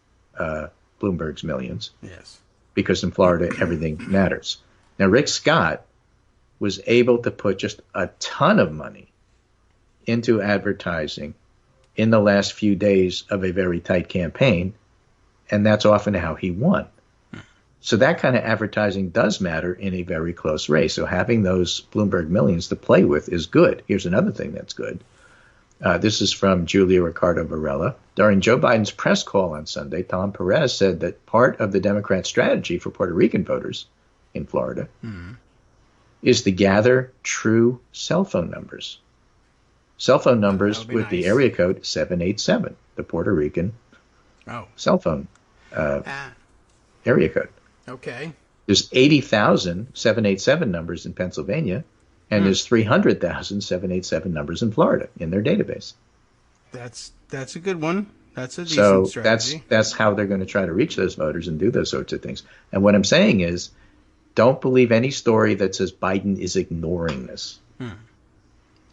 Bloomberg's millions. Yes. Because in Florida, everything matters. Now, Rick Scott was able to put just a ton of money into advertising in the last few days of a very tight campaign, and that's often how he won. So that kind of advertising does matter in a very close race. So having those Bloomberg millions to play with is good. Here's another thing that's good. This is from Julia Ricardo Varela. During Joe Biden's press call on Sunday, Tom Perez said that part of the Democrat strategy for Puerto Rican voters in Florida is to gather true cell phone numbers. Cell phone numbers with the area code 787, the Puerto Rican cell phone area code. Okay. There's 80,000 787 numbers in Pennsylvania, and there's 300,000 787 numbers in Florida in their database. That's a good one. That's a decent strategy. That's how they're going to try to reach those voters and do those sorts of things. And what I'm saying is, don't believe any story that says Biden is ignoring this.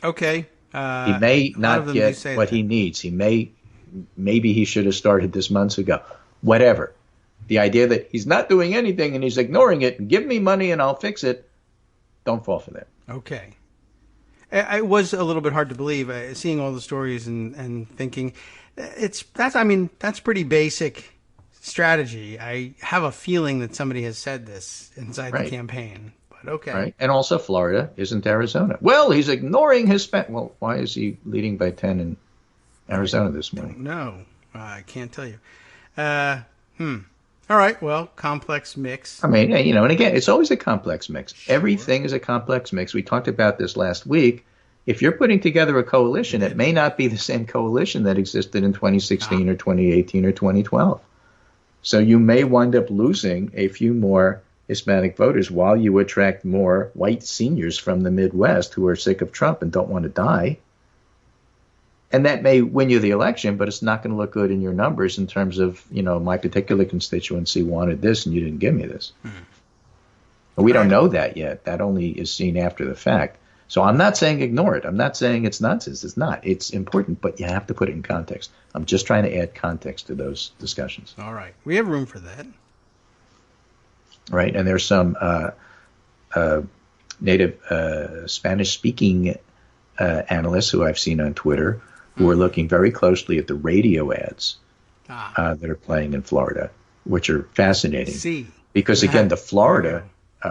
Okay. He may not get what he needs. Maybe he should have started this months ago. Whatever. The idea that he's not doing anything and he's ignoring it and give me money and I'll fix it, don't fall for that. Okay. It was a little bit hard to believe, seeing all the stories and thinking that's pretty basic strategy. I have a feeling that somebody has said this inside the campaign. Okay. Right. And also Florida isn't Arizona. Well, he's ignoring his Well, why is he leading by 10 in Arizona this morning? No, I can't tell you. All right. Well, complex mix. I mean, and again, it's always a complex mix. Everything is a complex mix. We talked about this last week. If you're putting together a coalition, it may not be the same coalition that existed in 2016 or 2018 or 2012. So you may wind up losing a few more Hispanic voters while you attract more white seniors from the Midwest who are sick of Trump and don't want to die. And that may win you the election, but it's not going to look good in your numbers in terms of, my particular constituency wanted this and you didn't give me this. But we don't know that yet. That only is seen after the fact. So I'm not saying ignore it. I'm not saying it's nonsense. It's not. It's important, but you have to put it in context. I'm just trying to add context to those discussions. All right. We have room for that. Right, and there's some native Spanish-speaking analysts who I've seen on Twitter who are looking very closely at the radio ads that are playing in Florida, which are fascinating. Because, again, the Florida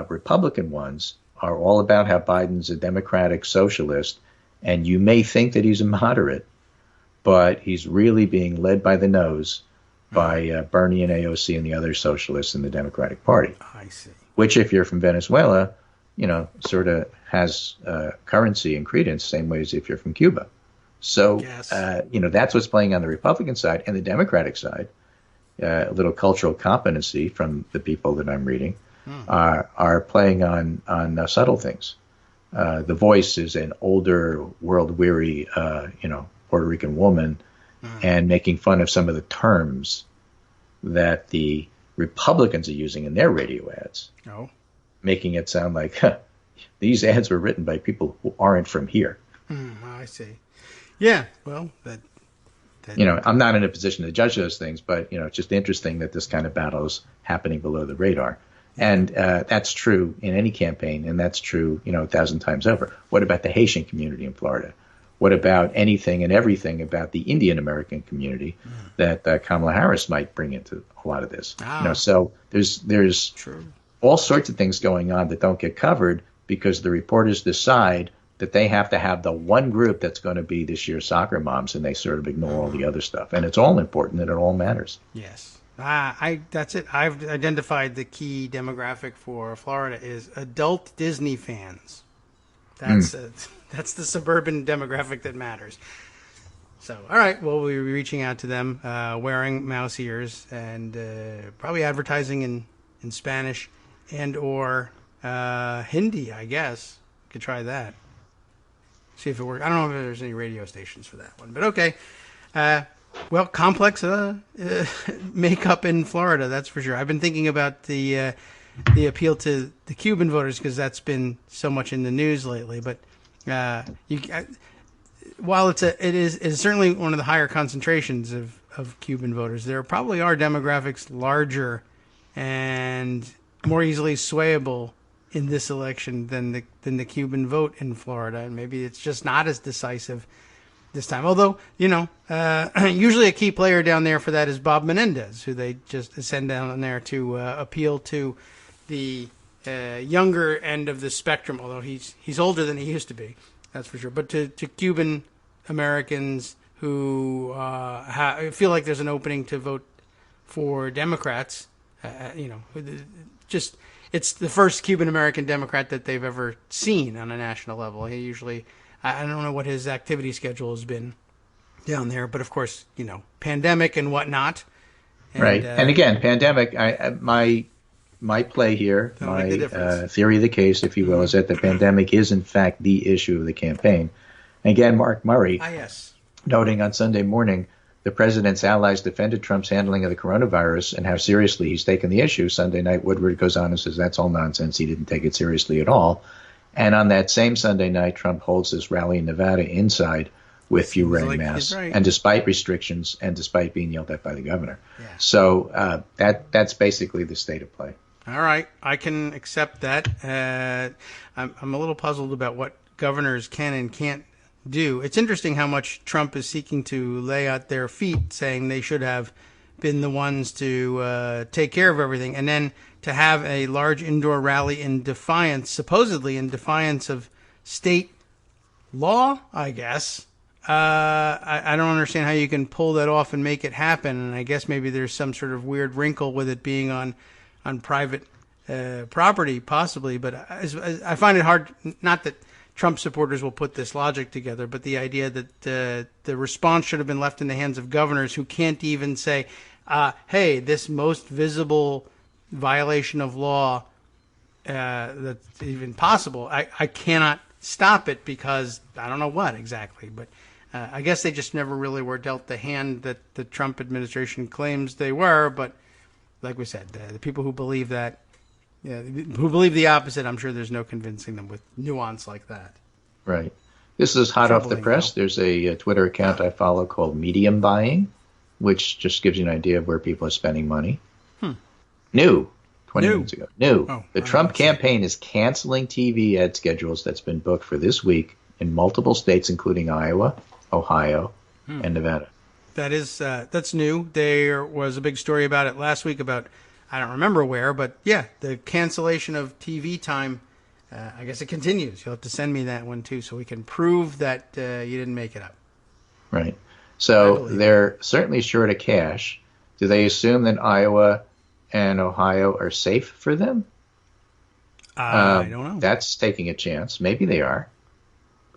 Republican ones are all about how Biden's a democratic socialist, and you may think that he's a moderate, but he's really being led by the nose by Bernie and AOC and the other socialists in the Democratic Party. I see. Which, if you're from Venezuela, sort of has currency and credence, same way as if you're from Cuba. So, Yes. That's what's playing on the Republican side. And the Democratic side, a little cultural competency from the people that I'm reading, are playing on subtle things. The Voice is an older, world-weary, Puerto Rican woman, and making fun of some of the terms that the Republicans are using in their radio ads, making it sound like these ads were written by people who aren't from here. I see. Yeah, well, that I'm not in a position to judge those things, but it's just interesting that this kind of battle is happening below the radar. And that's true in any campaign, and that's true, 1,000 times over. What about the Haitian community in Florida? What about anything and everything about the Indian American community that Kamala Harris might bring into a lot of this? So there's true. All sorts of things going on that don't get covered because the reporters decide that they have to have the one group that's going to be this year's soccer moms, and they sort of ignore all the other stuff. And it's all important, and it all matters. Yes. That's it. I've identified the key demographic for Florida is adult Disney fans. That's the suburban demographic that matters. So, all right, well, we'll be reaching out to them, wearing mouse ears, and probably advertising in Spanish and or Hindi, I guess. Could try that. See if it works. I don't know if there's any radio stations for that one, but okay. Well, complex makeup in Florida, that's for sure. I've been thinking about the appeal to the Cuban voters because that's been so much in the news lately. But while it is certainly one of the higher concentrations of Cuban voters, there probably are demographics larger and more easily swayable in this election than the Cuban vote in Florida, and maybe it's just not as decisive this time. Although, usually a key player down there for that is Bob Menendez, who they just send down there to appeal to the younger end of the spectrum. Although he's older than he used to be, that's for sure. But to Cuban Americans who feel like there's an opening to vote for Democrats, just. It's the first Cuban American Democrat that they've ever seen on a national level. He usually, I don't know what his activity schedule has been down there, but of course, pandemic and whatnot. And, right. And again, pandemic, my play here, my theory of the case, if you will, is that the pandemic is in fact the issue of the campaign. Again, Mark Murray, noting on Sunday morning, the president's allies defended Trump's handling of the coronavirus and how seriously he's taken the issue. Sunday night, Woodward goes on and says that's all nonsense. He didn't take it seriously at all. And on that same Sunday night, Trump holds this rally in Nevada inside with few wearing masks, and despite restrictions and despite being yelled at by the governor. Yeah. So that's basically the state of play. All right. I can accept that. I'm a little puzzled about what governors can and can't do. It's interesting how much Trump is seeking to lay out their feet, saying they should have been the ones to take care of everything, and then to have a large indoor rally in defiance, supposedly in defiance of state law, I guess. I don't understand how you can pull that off and make it happen, and I guess maybe there's some sort of weird wrinkle with it being on private property, possibly, but I find it hard, not that Trump supporters will put this logic together, but the idea that the response should have been left in the hands of governors who can't even say, hey, this most visible violation of law that's even possible, I cannot stop it because I don't know what exactly. But I guess they just never really were dealt the hand that the Trump administration claims they were. But like we said, the people who believe that, who believe the opposite, I'm sure there's no convincing them with nuance like that. Right. This is hot off the press. There's a Twitter account I follow called Medium Buying, which just gives you an idea of where people are spending money. New. 20 minutes ago. New. The Trump campaign is canceling TV ad schedules that's been booked for this week in multiple states, including Iowa, Ohio, and Nevada. That's new. There was a big story about it last week about, I don't remember where, but yeah, the cancellation of TV time. I guess it continues. You'll have to send me that one too, so we can prove that you didn't make it up. Right. So they're certainly short of cash. Do they assume that Iowa and Ohio are safe for them? I don't know. That's taking a chance. Maybe they are.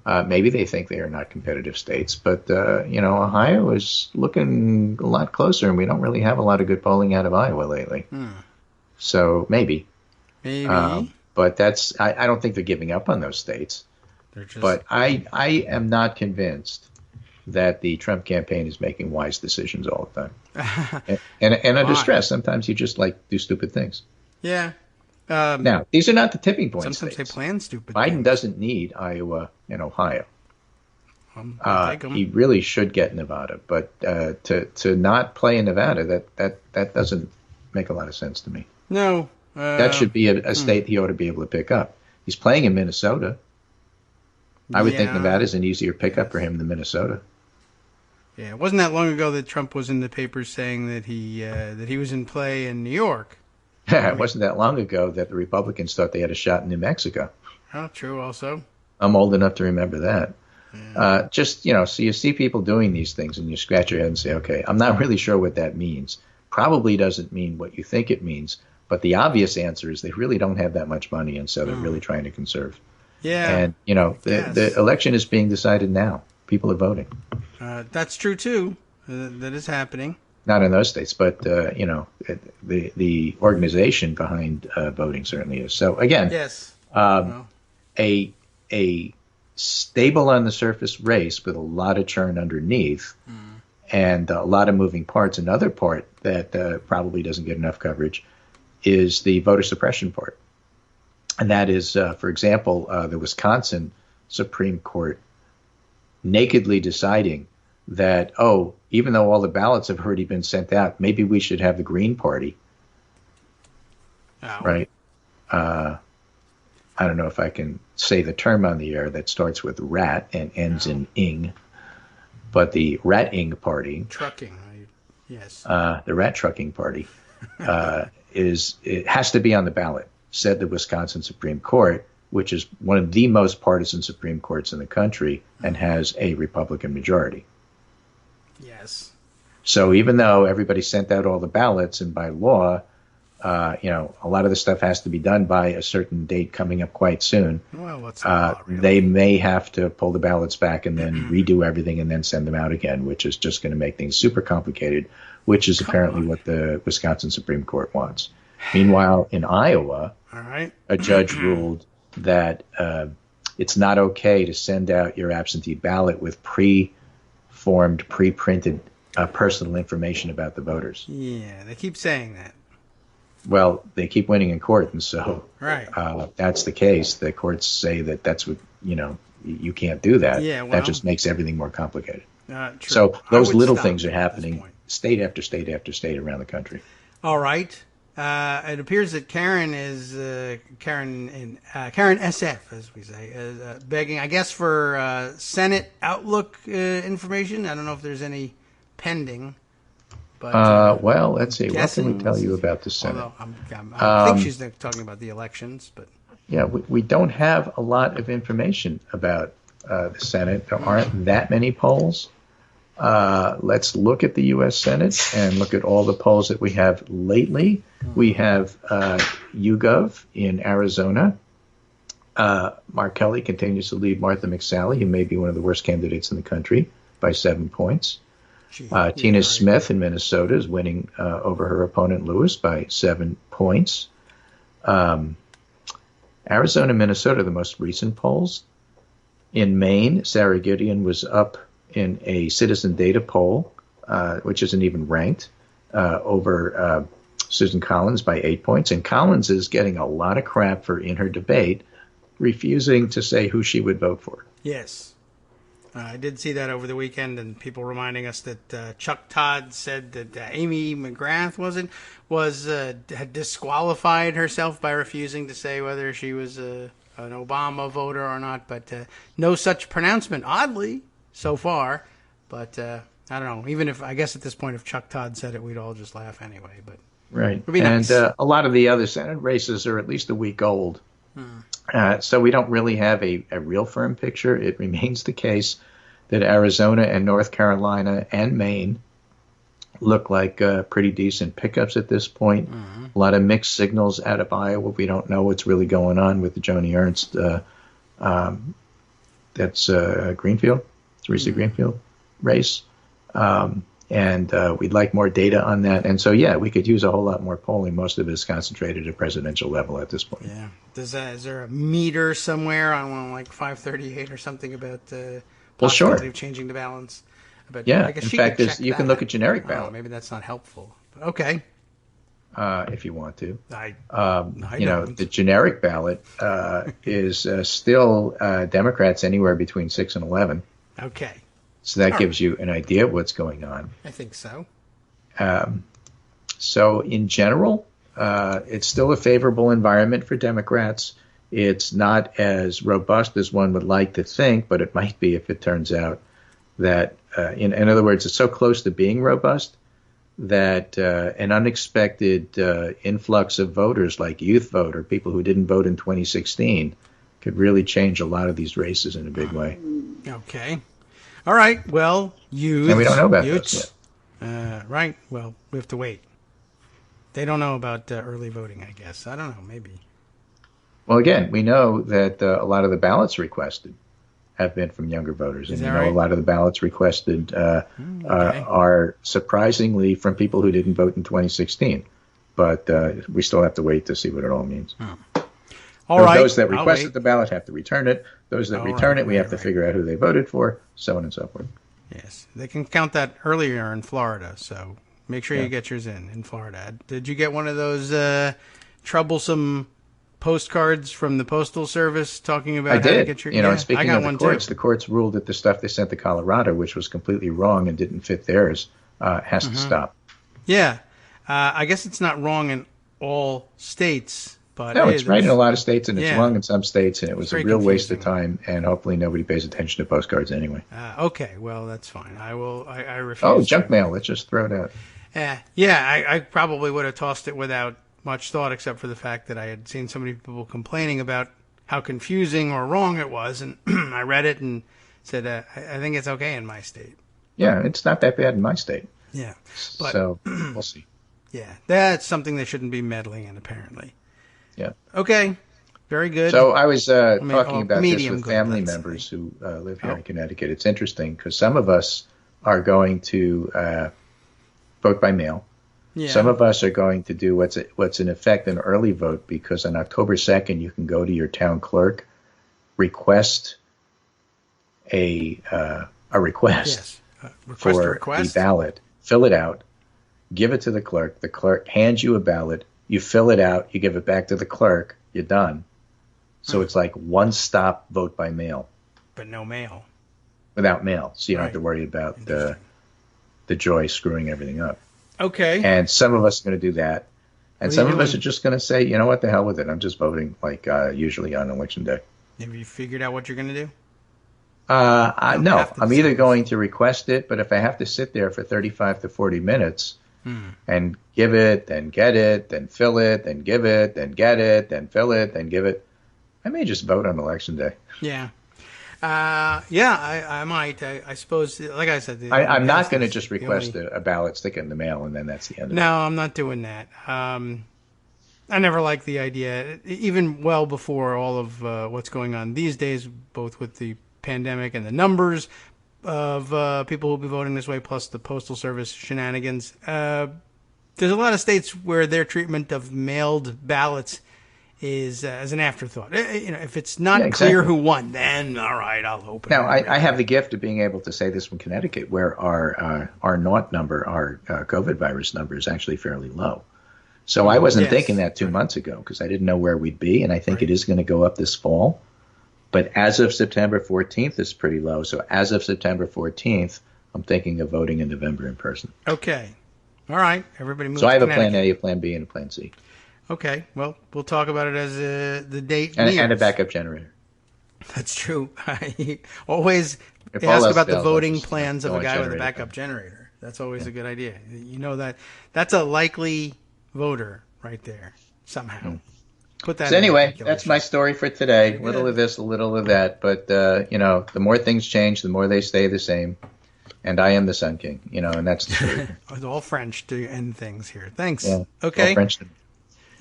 Maybe they think they are not competitive states. But, Ohio is looking a lot closer, and we don't really have a lot of good polling out of Iowa lately. So maybe. But I don't think they're giving up on those states. But I am not convinced that the Trump campaign is making wise decisions all the time. and under stress, sometimes you just do stupid things. Yeah. Now, these are not the tipping point sometimes states. They plan stupid Biden things. doesn't need Iowa and Ohio. I'll take 'em. He really should get Nevada, but to not play in Nevada, that doesn't make a lot of sense to me. No. That should be a state he ought to be able to pick up. He's playing in Minnesota. I would think Nevada's an easier pickup for him than Minnesota. Yeah, it wasn't that long ago that Trump was in the papers saying that he was in play in New York. It wasn't that long ago that the Republicans thought they had a shot in New Mexico. Oh, true also. I'm old enough to remember that. Yeah. So you see people doing these things and you scratch your head and say, okay, I'm not really sure what that means. Probably doesn't mean what you think it means. But the obvious answer is they really don't have that much money, and so they're really trying to conserve. Yeah. And, the election is being decided now. People are voting. That's true, too. That is happening. Not in those states, but, the organization behind voting certainly is. So, again, yes. A stable on the surface race with a lot of churn underneath and a lot of moving parts. Another part that probably doesn't get enough coverage is the voter suppression part. And that is, for example, the Wisconsin Supreme Court nakedly deciding that, even though all the ballots have already been sent out, maybe we should have the Green Party. Oh. Right? I don't know if I can say the term on the air that starts with rat and ends in ing, but the Rat-ing Party. Trucking, yes. The Rat Trucking Party it has to be on the ballot, said the Wisconsin Supreme Court, which is one of the most partisan Supreme Courts in the country and has a Republican majority. Yes. So even though everybody sent out all the ballots and by law, a lot of the stuff has to be done by a certain date coming up quite soon. Well, what's the law, really? They may have to pull the ballots back and then redo everything and then send them out again, which is just going to make things super complicated, which is apparently what the Wisconsin Supreme Court wants. Meanwhile, in Iowa, a judge ruled that it's not okay to send out your absentee ballot with pre-formed, pre-printed personal information about the voters. Yeah, they keep saying that. Well, they keep winning in court, and so right. That's the case. The courts say that that's what, you can't do that. Yeah, well, that just makes everything more complicated. True. So those little things are happening state after state after state around the country. All right. It appears that Karen is Karen SF, as we say, is begging, I guess, for Senate Outlook information. I don't know if there's any pending. But, well, let's see. What can we tell you about the Senate? I think she's talking about the elections, but yeah, we don't have a lot of information about the Senate. There aren't that many polls. Let's look at the U.S. Senate and look at all the polls that we have lately. We have YouGov in Arizona. Mark Kelly continues to lead Martha McSally, who may be one of the worst candidates in the country, by 7 points. Tina Smith in Minnesota is winning over her opponent Lewis by 7 points. Arizona and Minnesota are the most recent polls. In Maine, Sarah Gideon was up in a citizen data poll, which isn't even ranked, over Susan Collins by 8 points. And Collins is getting a lot of crap for, in her debate, refusing to say who she would vote for. Yes. I did see that over the weekend, and people reminding us that Chuck Todd said that Amy McGrath had disqualified herself by refusing to say whether she was an Obama voter or not. But no such pronouncement, oddly, so far. But I don't know. Even if, I guess at this point, if Chuck Todd said it, we'd all just laugh anyway. But right. It'd be nice. And a lot of the other Senate races are at least a week old. So we don't really have a real firm picture. It remains the case that Arizona and North Carolina and Maine look like pretty decent pickups at this point. A lot of mixed signals out of Iowa. We don't know what's really going on with the Joni Ernst. That's Greenfield, Teresa Greenfield race. And we'd like more data on that. And so, yeah, we could use a whole lot more polling. Most of it is concentrated at presidential level at this point. Yeah. Is there a meter somewhere on like 538 or something about the possibility of changing the balance? But yeah. I guess in fact, you can look at generic ballot. Maybe that's not helpful. But okay. If you want to. I the generic ballot is still Democrats anywhere between 6 and 11. Okay. So that gives you an idea of what's going on. I think so. So in general, it's still a favorable environment for Democrats. It's not as robust as one would like to think, but it might be if it turns out that, in other words, it's so close to being robust that an unexpected influx of voters like youth vote or people who didn't vote in 2016 could really change a lot of these races in a big way. Okay. All right. Well, youths. And we don't know about this yet. Right. Well, we have to wait. They don't know about early voting, I guess. I don't know. Maybe. Well, again, we know that a lot of the ballots requested have been from younger voters. And we know a lot of the ballots requested are surprisingly from people who didn't vote in 2016. But we still have to wait to see what it all means. All right. Those that requested the ballot have to return it. Those that return it, we have to figure out who they voted for, so on and so forth. Yes. They can count that earlier in Florida, so make sure you get yours in Florida. Did you get one of those troublesome postcards from the Postal Service talking about how to get your... and speaking of the courts, the courts ruled that the stuff they sent to Colorado, which was completely wrong and didn't fit theirs, has to stop. Yeah. I guess it's not wrong in all states. But no, it's right in a lot of states, and it's wrong in some states, and it was a real confusing. waste of time, and hopefully nobody pays attention to postcards anyway. Okay, well, that's fine. I refuse. Oh, junk mail. Let's just throw it out. I probably would have tossed it without much thought, except for the fact that I had seen so many people complaining about how confusing or wrong it was, and I read it and said, I think it's okay in my state. Yeah, it's not that bad in my state. Yeah. But, so, we'll see. Yeah, that's something they shouldn't be meddling in, apparently. Yeah. Okay. Very good. So I was talking about this with family good, members who live here in Connecticut. It's interesting because some of us are going to vote by mail. Yeah. Some of us are going to do what's in effect an early vote, because on October 2nd you can go to your town clerk, request a request, for the ballot, fill it out, give it to the clerk hands you a ballot. You fill it out, you give it back to the clerk, you're done. So it's like one-stop vote by mail. But no mail. Without mail, so you don't have to worry about the joy screwing everything up. Okay. And some of us are going to do that. And some of us are just going to say, you know what, the hell with it. I'm just voting like usually on Election Day. Have you figured out what you're going to do? No, I'm either going to request it, but if I have to sit there for 35 to 40 minutes... and give it, then get it, then fill it, then give it, then get it, then fill it, then give it. I may just vote on Election Day. Yeah. I might. I suppose, like I said... I'm not going to just request a ballot, stick it in the mail, and then that's the end of it. No, I'm not doing that. I never liked the idea, even well before all of what's going on these days, both with the pandemic and the numbers of people who will be voting this way, plus the Postal Service shenanigans. There's a lot of states where their treatment of mailed ballots is as an afterthought. If it's not clear who won, then all right, I'll open it. Now, I have the gift of being able to say this from Connecticut, where our naught number, our COVID virus number, is actually fairly low. So I wasn't thinking that 2 months ago because I didn't know where we'd be, and I think it is going to go up this fall. But as of September 14th, it's pretty low. So as of September 14th, I'm thinking of voting in November in person. Okay. All right. Everybody move. So I have a plan A, a plan B, and a plan C. Okay. Well, we'll talk about it as the date nears. And a backup generator. That's true. I always ask about the voting plans of a guy with a backup generator. That's always a good idea. You know that's a likely voter right there somehow. Put that. So anyway, that's my story for today. Little of this, a little of that, but the more things change, the more they stay the same. and I am the Sun King, and that's the truth. It's all French to end things here. Thanks. Yeah, okay. All French.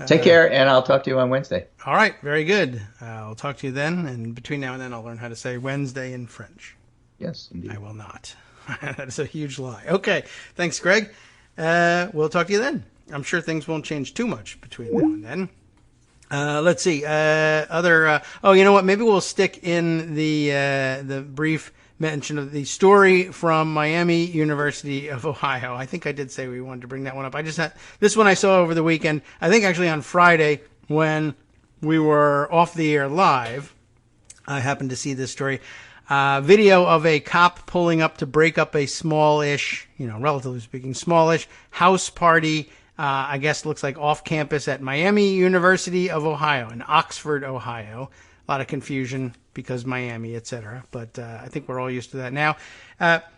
Take care, and I'll talk to you on Wednesday. All right. Very good. I'll talk to you then. And between now and then, I'll learn how to say Wednesday in French. Yes, indeed. I will not. That is a huge lie. Okay. Thanks, Greg. We'll talk to you then. I'm sure things won't change too much between now and then. Let's see. You know what? Maybe we'll stick in the brief mention of the story from Miami University of Ohio. I think I did say we wanted to bring that one up. I just had this one I saw over the weekend. I think actually on Friday when we were off the air live, I happened to see this story. Video of a cop pulling up to break up a smallish, relatively speaking, smallish house party. I guess looks like off campus at Miami University of Ohio in Oxford, Ohio. A lot of confusion because Miami, etc. But I think we're all used to that now.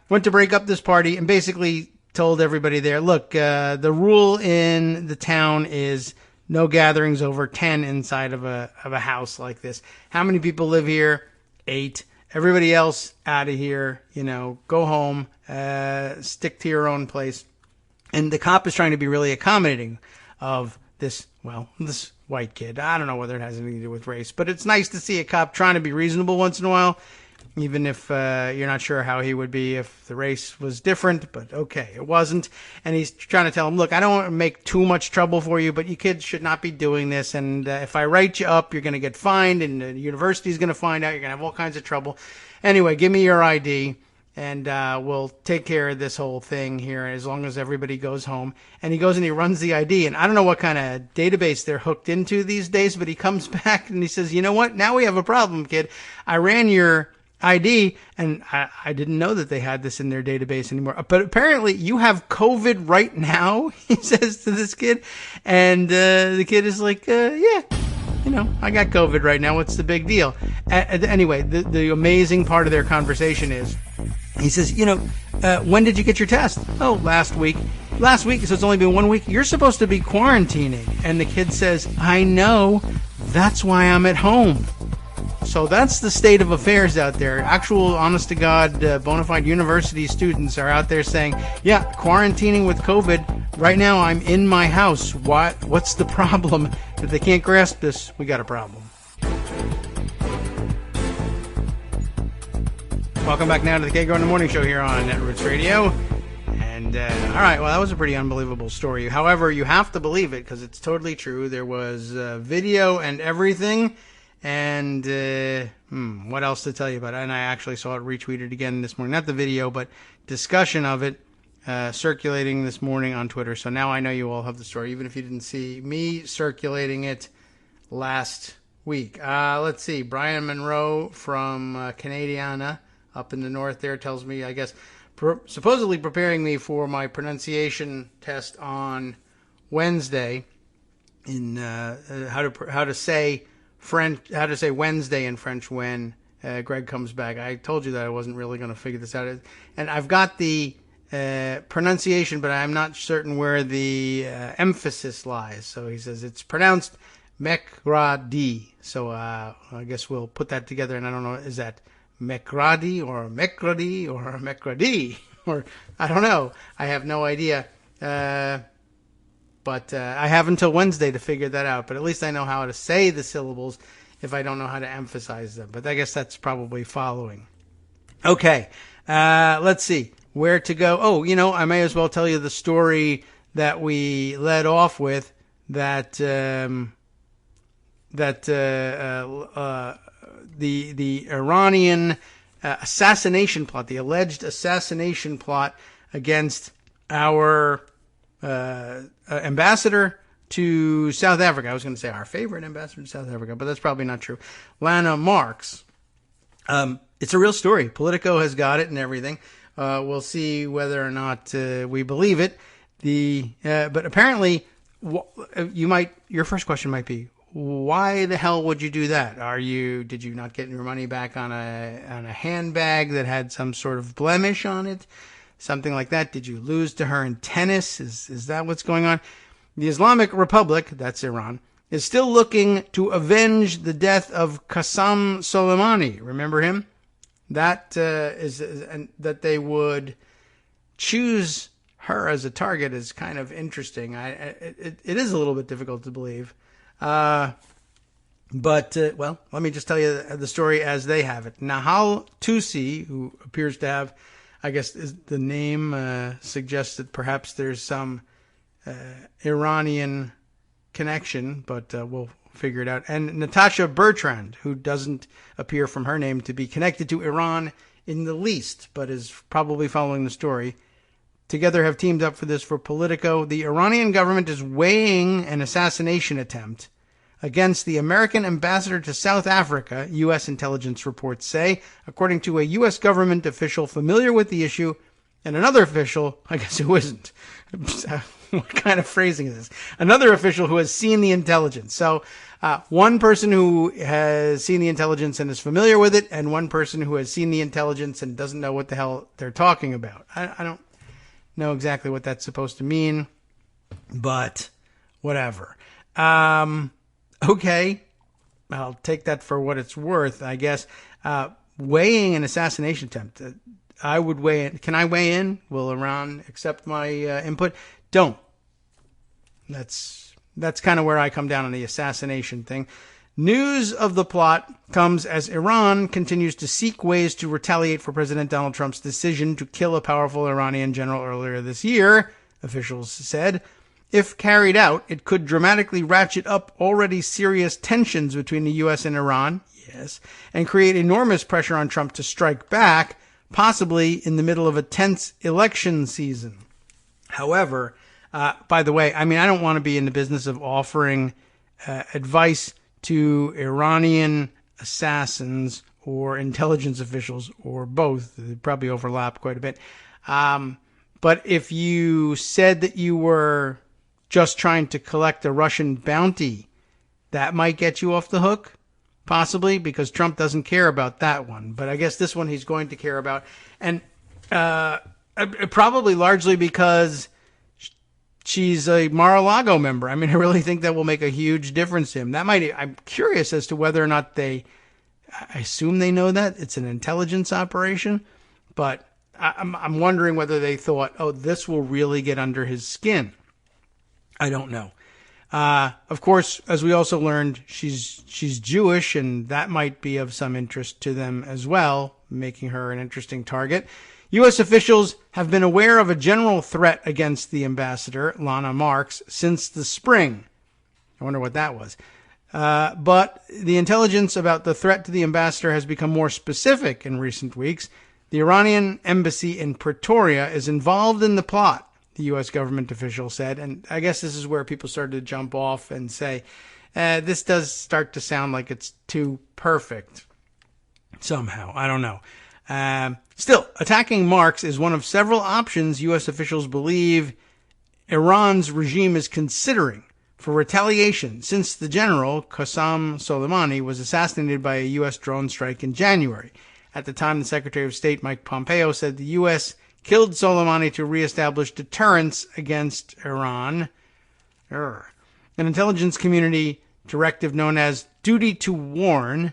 Went to break up this party and basically told everybody there, look, the rule in the town is no gatherings over 10 inside of a house like this. How many people live here? 8. Everybody else out of here, go home, stick to your own place. And the cop is trying to be really accommodating of this white kid. I don't know whether it has anything to do with race, but it's nice to see a cop trying to be reasonable once in a while, even if you're not sure how he would be if the race was different. But okay, it wasn't. And he's trying to tell him, look, I don't want to make too much trouble for you, but you kids should not be doing this. And if I write you up, you're going to get fined, and the university's going to find out. You're going to have all kinds of trouble. Anyway, give me your ID. And we'll take care of this whole thing here as long as everybody goes home. And he goes and he runs the ID. And I don't know what kind of database they're hooked into these days, but he comes back and he says, you know what? Now we have a problem, kid. I ran your ID, and I didn't know that they had this in their database anymore. But apparently you have COVID right now, he says to this kid. And the kid is like, yeah. I got COVID right now. What's the big deal? Anyway, the amazing part of their conversation is, he says, when did you get your test? Oh, last week. Last week, so it's only been 1 week. You're supposed to be quarantining. And the kid says, I know. That's why I'm at home. So that's the state of affairs out there. Actual, honest-to-God, bona fide university students are out there saying, yeah, quarantining with COVID. Right now, I'm in my house. What's the problem? If they can't grasp this, we got a problem. Welcome back now to the Kagro in the Morning Show here on Netroots Radio. And, all right, well, that was a pretty unbelievable story. However, you have to believe it because it's totally true. There was video and everything. And what else to tell you about it? And I actually saw it retweeted again this morning. Not the video, but discussion of it circulating this morning on Twitter. So now I know you all have the story, even if you didn't see me circulating it last week. Let's see. Brian Monroe from Canadiana up in the north there tells me, I guess, supposedly preparing me for my pronunciation test on Wednesday in how to say Wednesday in French when Greg comes back. I told you that I wasn't really going to figure this out. And I've got the pronunciation, but I'm not certain where the emphasis lies. So he says it's pronounced Mecradi. So I guess we'll put that together. And I don't know, is that Mecradi or Mecradi or Mecradi? Or I don't know. I have no idea. But I have until Wednesday to figure that out. But at least I know how to say the syllables if I don't know how to emphasize them. But I guess that's probably following. Okay, let's see. Where to go? Oh, I may as well tell you the story that we led off with, that the Iranian assassination plot, the alleged assassination plot against our ambassador to South Africa. I was going to say our favorite ambassador to South Africa, but that's probably not true. Lana Marks. It's a real story. Politico has got it and everything. We'll see whether or not we believe it. But apparently, your first question might be, why the hell would you do that? Did you not get your money back on a handbag that had some sort of blemish on it? Something like that. Did you lose to her in tennis? Is that what's going on? The Islamic Republic, that's Iran, is still looking to avenge the death of Qasem Soleimani. Remember him? That is that they would choose her as a target is kind of interesting. It is a little bit difficult to believe. But let me just tell you the story as they have it. Nahal Tusi, who appears to have, I guess the name suggests that perhaps there's some Iranian connection, but we'll figure it out. And Natasha Bertrand, who doesn't appear from her name to be connected to Iran in the least, but is probably following the story, together have teamed up for this for Politico. The Iranian government is weighing an assassination attempt against the American ambassador to South Africa, U.S. intelligence reports say, according to a U.S. government official familiar with the issue, and another official, I guess who isn't. What kind of phrasing is this? Another official who has seen the intelligence. So one person who has seen the intelligence and is familiar with it, and one person who has seen the intelligence and doesn't know what the hell they're talking about. I don't know exactly what that's supposed to mean, but whatever. Okay, I'll take that for what it's worth, I guess. Weighing an assassination attempt. I would weigh in. Can I weigh in? Will Iran accept my input? Don't. That's kind of where I come down on the assassination thing. News of the plot comes as Iran continues to seek ways to retaliate for President Donald Trump's decision to kill a powerful Iranian general earlier this year, officials said. If carried out, it could dramatically ratchet up already serious tensions between the U.S. and Iran, yes, and create enormous pressure on Trump to strike back, possibly in the middle of a tense election season. However, by the way, I don't want to be in the business of offering advice to Iranian assassins or intelligence officials, or both. They probably overlap quite a bit. But if you said that you were just trying to collect a Russian bounty, that might get you off the hook, possibly, because Trump doesn't care about that one. But I guess this one he's going to care about. And probably largely because she's a Mar-a-Lago member. I really think that will make a huge difference to him. I'm curious as to whether or not I assume they know that it's an intelligence operation, but I'm wondering whether they thought, oh, this will really get under his skin. I don't know. Of course, as we also learned, she's Jewish, and that might be of some interest to them as well, making her an interesting target. U.S. officials have been aware of a general threat against the ambassador, Lana Marks, since the spring. I wonder what that was. But the intelligence about the threat to the ambassador has become more specific in recent weeks. The Iranian embassy in Pretoria is involved in the plot, the U.S. government official said. And I guess this is where people started to jump off and say, this does start to sound like it's too perfect somehow. I don't know. Still, attacking Marks is one of several options U.S. officials believe Iran's regime is considering for retaliation since the general, Qasem Soleimani, was assassinated by a U.S. drone strike in January. At the time, the Secretary of State, Mike Pompeo, said the U.S. killed Soleimani to reestablish deterrence against Iran. An intelligence community directive known as Duty to Warn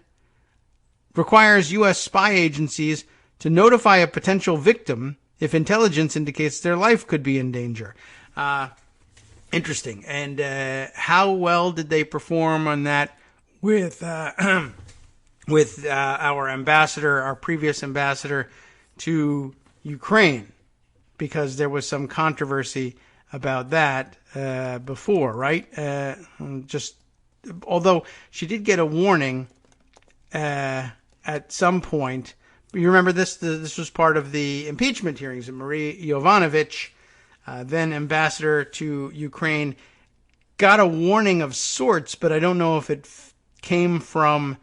requires U.S. spy agencies to notify a potential victim if intelligence indicates their life could be in danger. Interesting. And how well did they perform on that with our ambassador, our previous ambassador to Ukraine? Because there was some controversy about that before, right? Although she did get a warning at some point. You remember this? This was part of the impeachment hearings. And Marie Yovanovitch, then ambassador to Ukraine, got a warning of sorts, but I don't know if it came from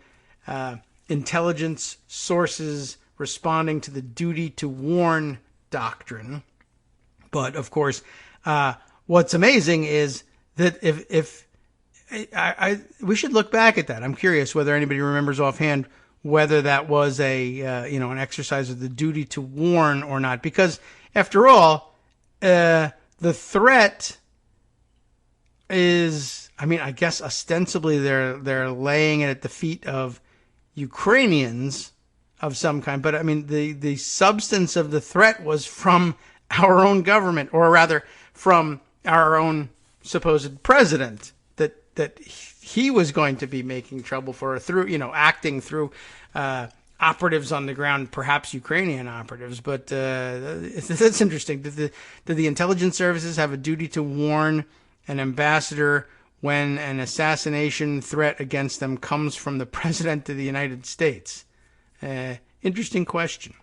intelligence sources responding to the duty to warn doctrine. But of course, what's amazing is that if we should look back at that. I'm curious whether anybody remembers offhand whether that was an exercise of the duty to warn or not. Because after all, the threat is, I guess ostensibly they're laying it at the feet of Ukrainians of some kind. But the substance of the threat was from our own government, or rather from our own supposed president, that he was going to be making trouble for her through, acting through operatives on the ground, perhaps Ukrainian operatives. But that's interesting. Did the intelligence services have a duty to warn an ambassador when an assassination threat against them comes from the president of the United States? Interesting question.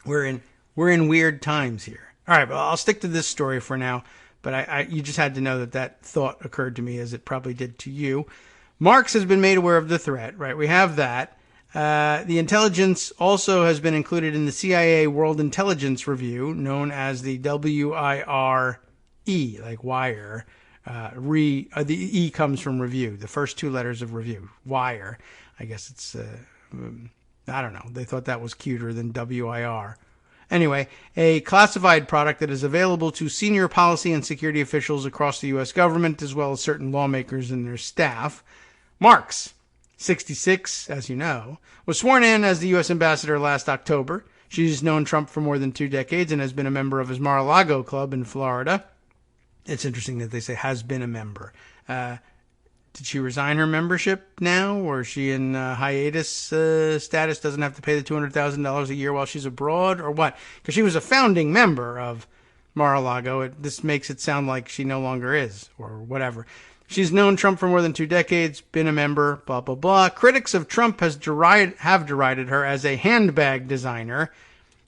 We're in weird times here. All right, well, I'll stick to this story for now. But you just had to know that thought occurred to me, as it probably did to you. Marx has been made aware of the threat, right? We have that. The intelligence also has been included in the CIA World Intelligence Review, known as the WIRE, like wire. The E comes from review, the first two letters of review, wire. I guess it's, I don't know. They thought that was cuter than WIR. Anyway, a classified product that is available to senior policy and security officials across the U.S. government, as well as certain lawmakers and their staff. Marx, 66, as you know, was sworn in as the U.S. ambassador last October. She's known Trump for more than 2 decades and has been a member of his Mar-a-Lago club in Florida. It's interesting that they say has been a member. Did she resign her membership now, or is she in hiatus status, doesn't have to pay the $200,000 a year while she's abroad, or what? Because she was a founding member of Mar-a-Lago. This makes it sound like she no longer is, or whatever. She's known Trump for more than 2 decades, been a member, blah, blah, blah. Critics of Trump have derided her as a handbag designer,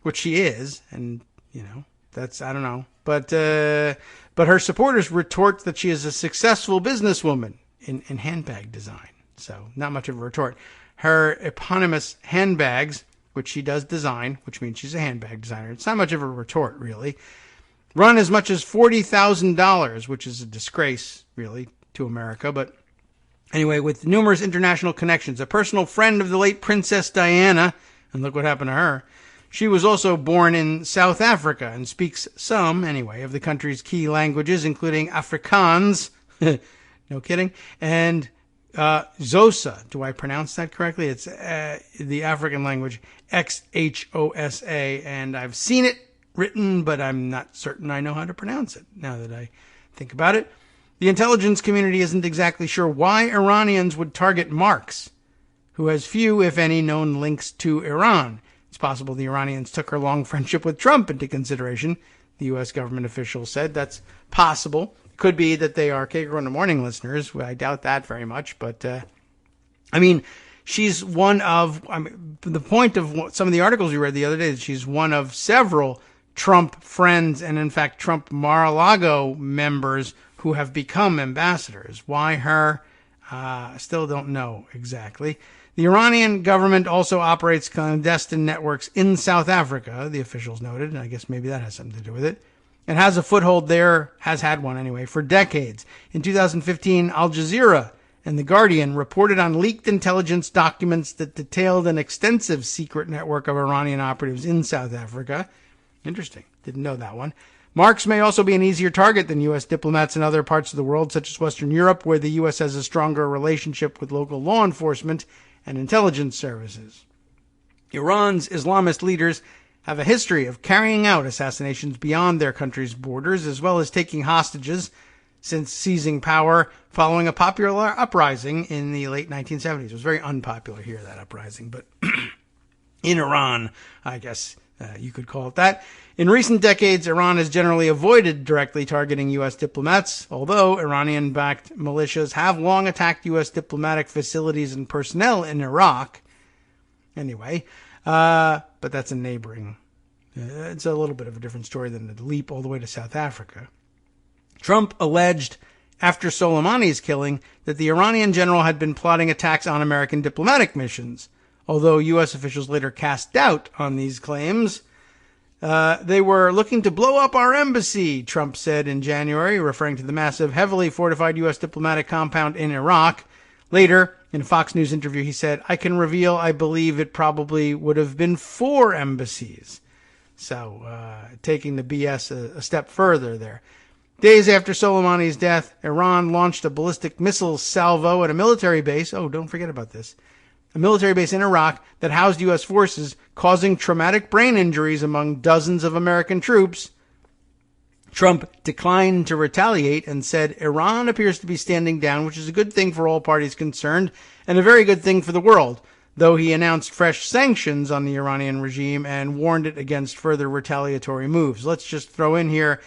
which she is, and, that's, I don't know. But her supporters retort that she is a successful businesswoman in handbag design. So not much of a retort. Her eponymous handbags, which she does design, which means she's a handbag designer. It's not much of a retort, really. Run as much as $40,000, which is a disgrace, really, to America. But anyway, with numerous international connections, a personal friend of the late Princess Diana, and look what happened to her. She was also born in South Africa and speaks some, anyway, of the country's key languages, including Afrikaans, no kidding, and Xhosa. Do I pronounce that correctly? It's the African language, Xhosa, and I've seen it written, but I'm not certain I know how to pronounce it, now that I think about it. The intelligence community isn't exactly sure why Iranians would target Marx, who has few, if any, known links to Iran. It's possible the Iranians took her long friendship with Trump into consideration, the U.S. government official said. That's possible. Could be that they are Kagro in the Morning listeners. I doubt that very much. But, she's one of, the point of some of the articles you read the other day, that she's one of several Trump friends and, in fact, Trump Mar-a-Lago members who have become ambassadors. Why her? Still don't know exactly. The Iranian government also operates clandestine networks in South Africa, the officials noted, and I guess maybe that has something to do with it. It has a foothold there, has had one anyway, for decades. In 2015, Al Jazeera and The Guardian reported on leaked intelligence documents that detailed an extensive secret network of Iranian operatives in South Africa. Interesting. Didn't know that one. Marx may also be an easier target than U.S. diplomats in other parts of the world, such as Western Europe, where the U.S. has a stronger relationship with local law enforcement and intelligence services. Iran's Islamist leaders have a history of carrying out assassinations beyond their country's borders, as well as taking hostages since seizing power following a popular uprising in the late 1970s. It was very unpopular here, that uprising, but in Iran, I guess you could call it that. In recent decades, Iran has generally avoided directly targeting U.S. diplomats, although Iranian-backed militias have long attacked U.S. diplomatic facilities and personnel in Iraq. Anyway, but that's a neighboring. It's a little bit of a different story than the leap all the way to South Africa. Trump alleged after Soleimani's killing that the Iranian general had been plotting attacks on American diplomatic missions, although U.S. officials later cast doubt on these claims. They were looking to blow up our embassy, Trump said in January, referring to the massive, heavily fortified U.S. diplomatic compound in Iraq. Later, in a Fox News interview, he said, I can reveal I believe it probably would have been 4 embassies. So, taking the BS a step further there. Days after Soleimani's death, Iran launched a ballistic missile salvo at a military base. Oh, don't forget about this. A military base in Iraq that housed U.S. forces, causing traumatic brain injuries among dozens of American troops. Trump declined to retaliate and said Iran appears to be standing down, which is a good thing for all parties concerned and a very good thing for the world, though he announced fresh sanctions on the Iranian regime and warned it against further retaliatory moves. Let's just throw in here,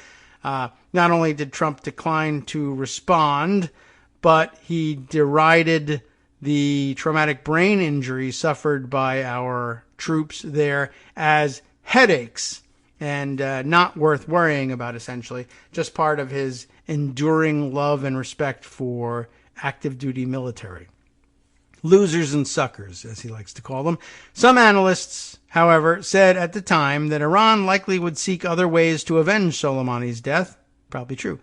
not only did Trump decline to respond, but he derided the traumatic brain injury suffered by our troops there as headaches and not worth worrying about, essentially. Just part of his enduring love and respect for active duty military. Losers and suckers, as he likes to call them. Some analysts, however, said at the time that Iran likely would seek other ways to avenge Soleimani's death. Probably true.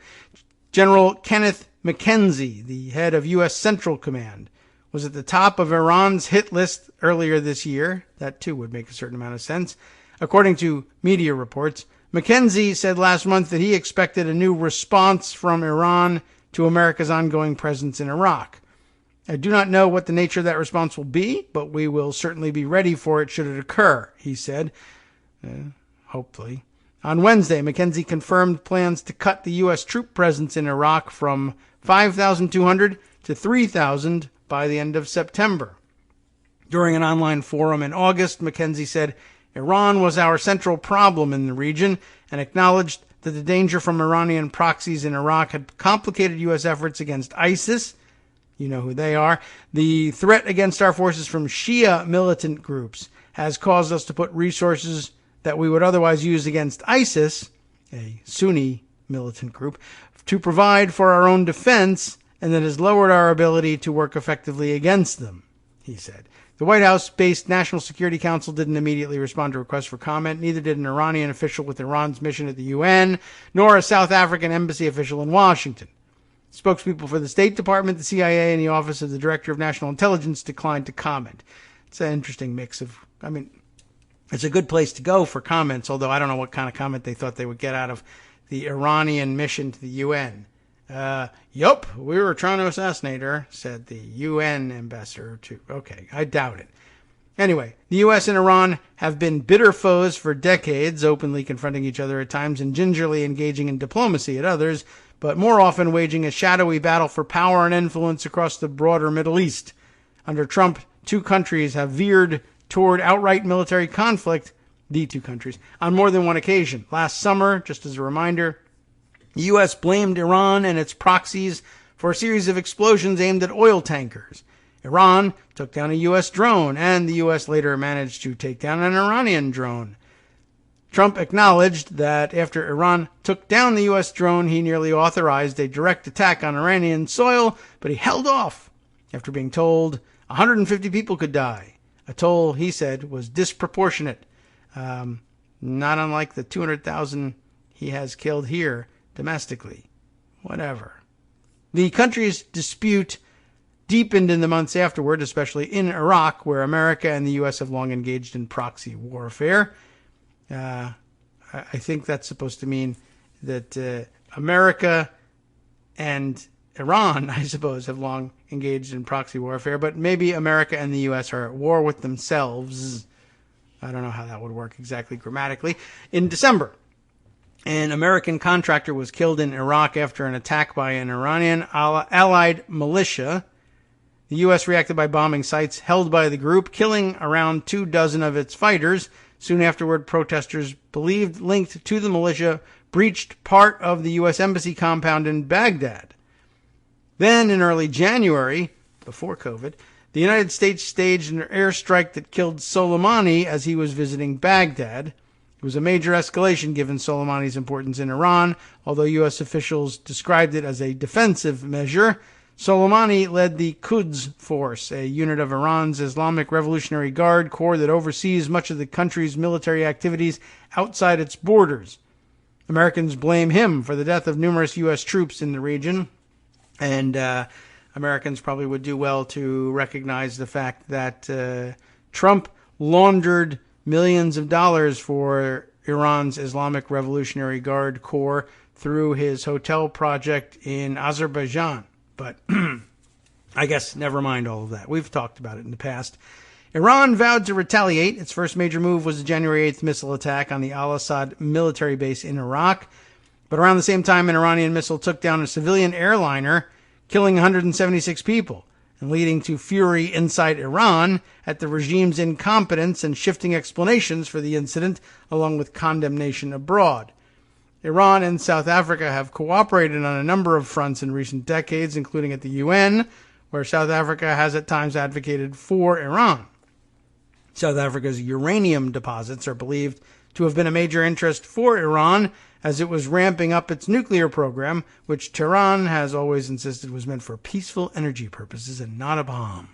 General Kenneth McKenzie, the head of U.S. Central Command, was at the top of Iran's hit list earlier this year. That, too, would make a certain amount of sense. According to media reports, McKenzie said last month that he expected a new response from Iran to America's ongoing presence in Iraq. I do not know what the nature of that response will be, but we will certainly be ready for it should it occur, he said. Hopefully. On Wednesday, McKenzie confirmed plans to cut the U.S. troop presence in Iraq from 5,200 to 3,000 by the end of September. During an online forum in August, McKenzie said Iran was our central problem in the region and acknowledged that the danger from Iranian proxies in Iraq had complicated U.S. efforts against ISIS. You know who they are. The threat against our forces from Shia militant groups has caused us to put resources that we would otherwise use against ISIS, a Sunni militant group, to provide for our own defense, and that has lowered our ability to work effectively against them, he said. The White House-based National Security Council didn't immediately respond to requests for comment. Neither did an Iranian official with Iran's mission at the UN, nor a South African embassy official in Washington. Spokespeople for the State Department, the CIA, and the Office of the Director of National Intelligence declined to comment. It's an interesting mix of, it's a good place to go for comments, although I don't know what kind of comment they thought they would get out of the Iranian mission to the UN. Yup, we were trying to assassinate her, said the UN ambassador too. Okay, I doubt it. Anyway, the U.S. and Iran have been bitter foes for decades, openly confronting each other at times and gingerly engaging in diplomacy at others, but more often waging a shadowy battle for power and influence across the broader Middle East. Under Trump, two countries have veered toward outright military conflict, the two countries, on more than one occasion. Last summer, just as a reminder, the U.S. blamed Iran and its proxies for a series of explosions aimed at oil tankers. Iran took down a U.S. drone, and the U.S. later managed to take down an Iranian drone. Trump acknowledged that after Iran took down the U.S. drone, he nearly authorized a direct attack on Iranian soil, but he held off after being told 150 people could die. A toll, he said, was disproportionate, not unlike the 200,000 he has killed here domestically. Whatever. The country's dispute deepened in the months afterward, especially in Iraq, where America and the U.S. have long engaged in proxy warfare. I think that's supposed to mean that America and Iran, I suppose, have long engaged in proxy warfare, but maybe America and the U.S. are at war with themselves. I don't know how that would work exactly grammatically. In December, an American contractor was killed in Iraq after an attack by an Iranian allied militia. The U.S. reacted by bombing sites held by the group, killing around 24 of its fighters. Soon afterward, protesters believed linked to the militia breached part of the U.S. Embassy compound in Baghdad. Then, in early January, before COVID, the United States staged an airstrike that killed Soleimani as he was visiting Baghdad. It was a major escalation given Soleimani's importance in Iran, although U.S. officials described it as a defensive measure. Soleimani led the Quds Force, a unit of Iran's Islamic Revolutionary Guard Corps that oversees much of the country's military activities outside its borders. Americans blame him for the death of numerous U.S. troops in the region, and Americans probably would do well to recognize the fact that Trump laundered millions of dollars for Iran's Islamic Revolutionary Guard Corps through his hotel project in Azerbaijan. But I guess never mind all of that. We've talked about it in the past. Iran vowed to retaliate. Its first major move was the January 8th missile attack on the al-Assad military base in Iraq. But around the same time, an Iranian missile took down a civilian airliner, killing 176 people, and leading to fury inside Iran at the regime's incompetence and shifting explanations for the incident, along with condemnation abroad. Iran and South Africa have cooperated on a number of fronts in recent decades, including at the UN, where South Africa has at times advocated for Iran. South Africa's uranium deposits are believed to have been a major interest for Iran as it was ramping up its nuclear program, which Tehran has always insisted was meant for peaceful energy purposes and not a bomb.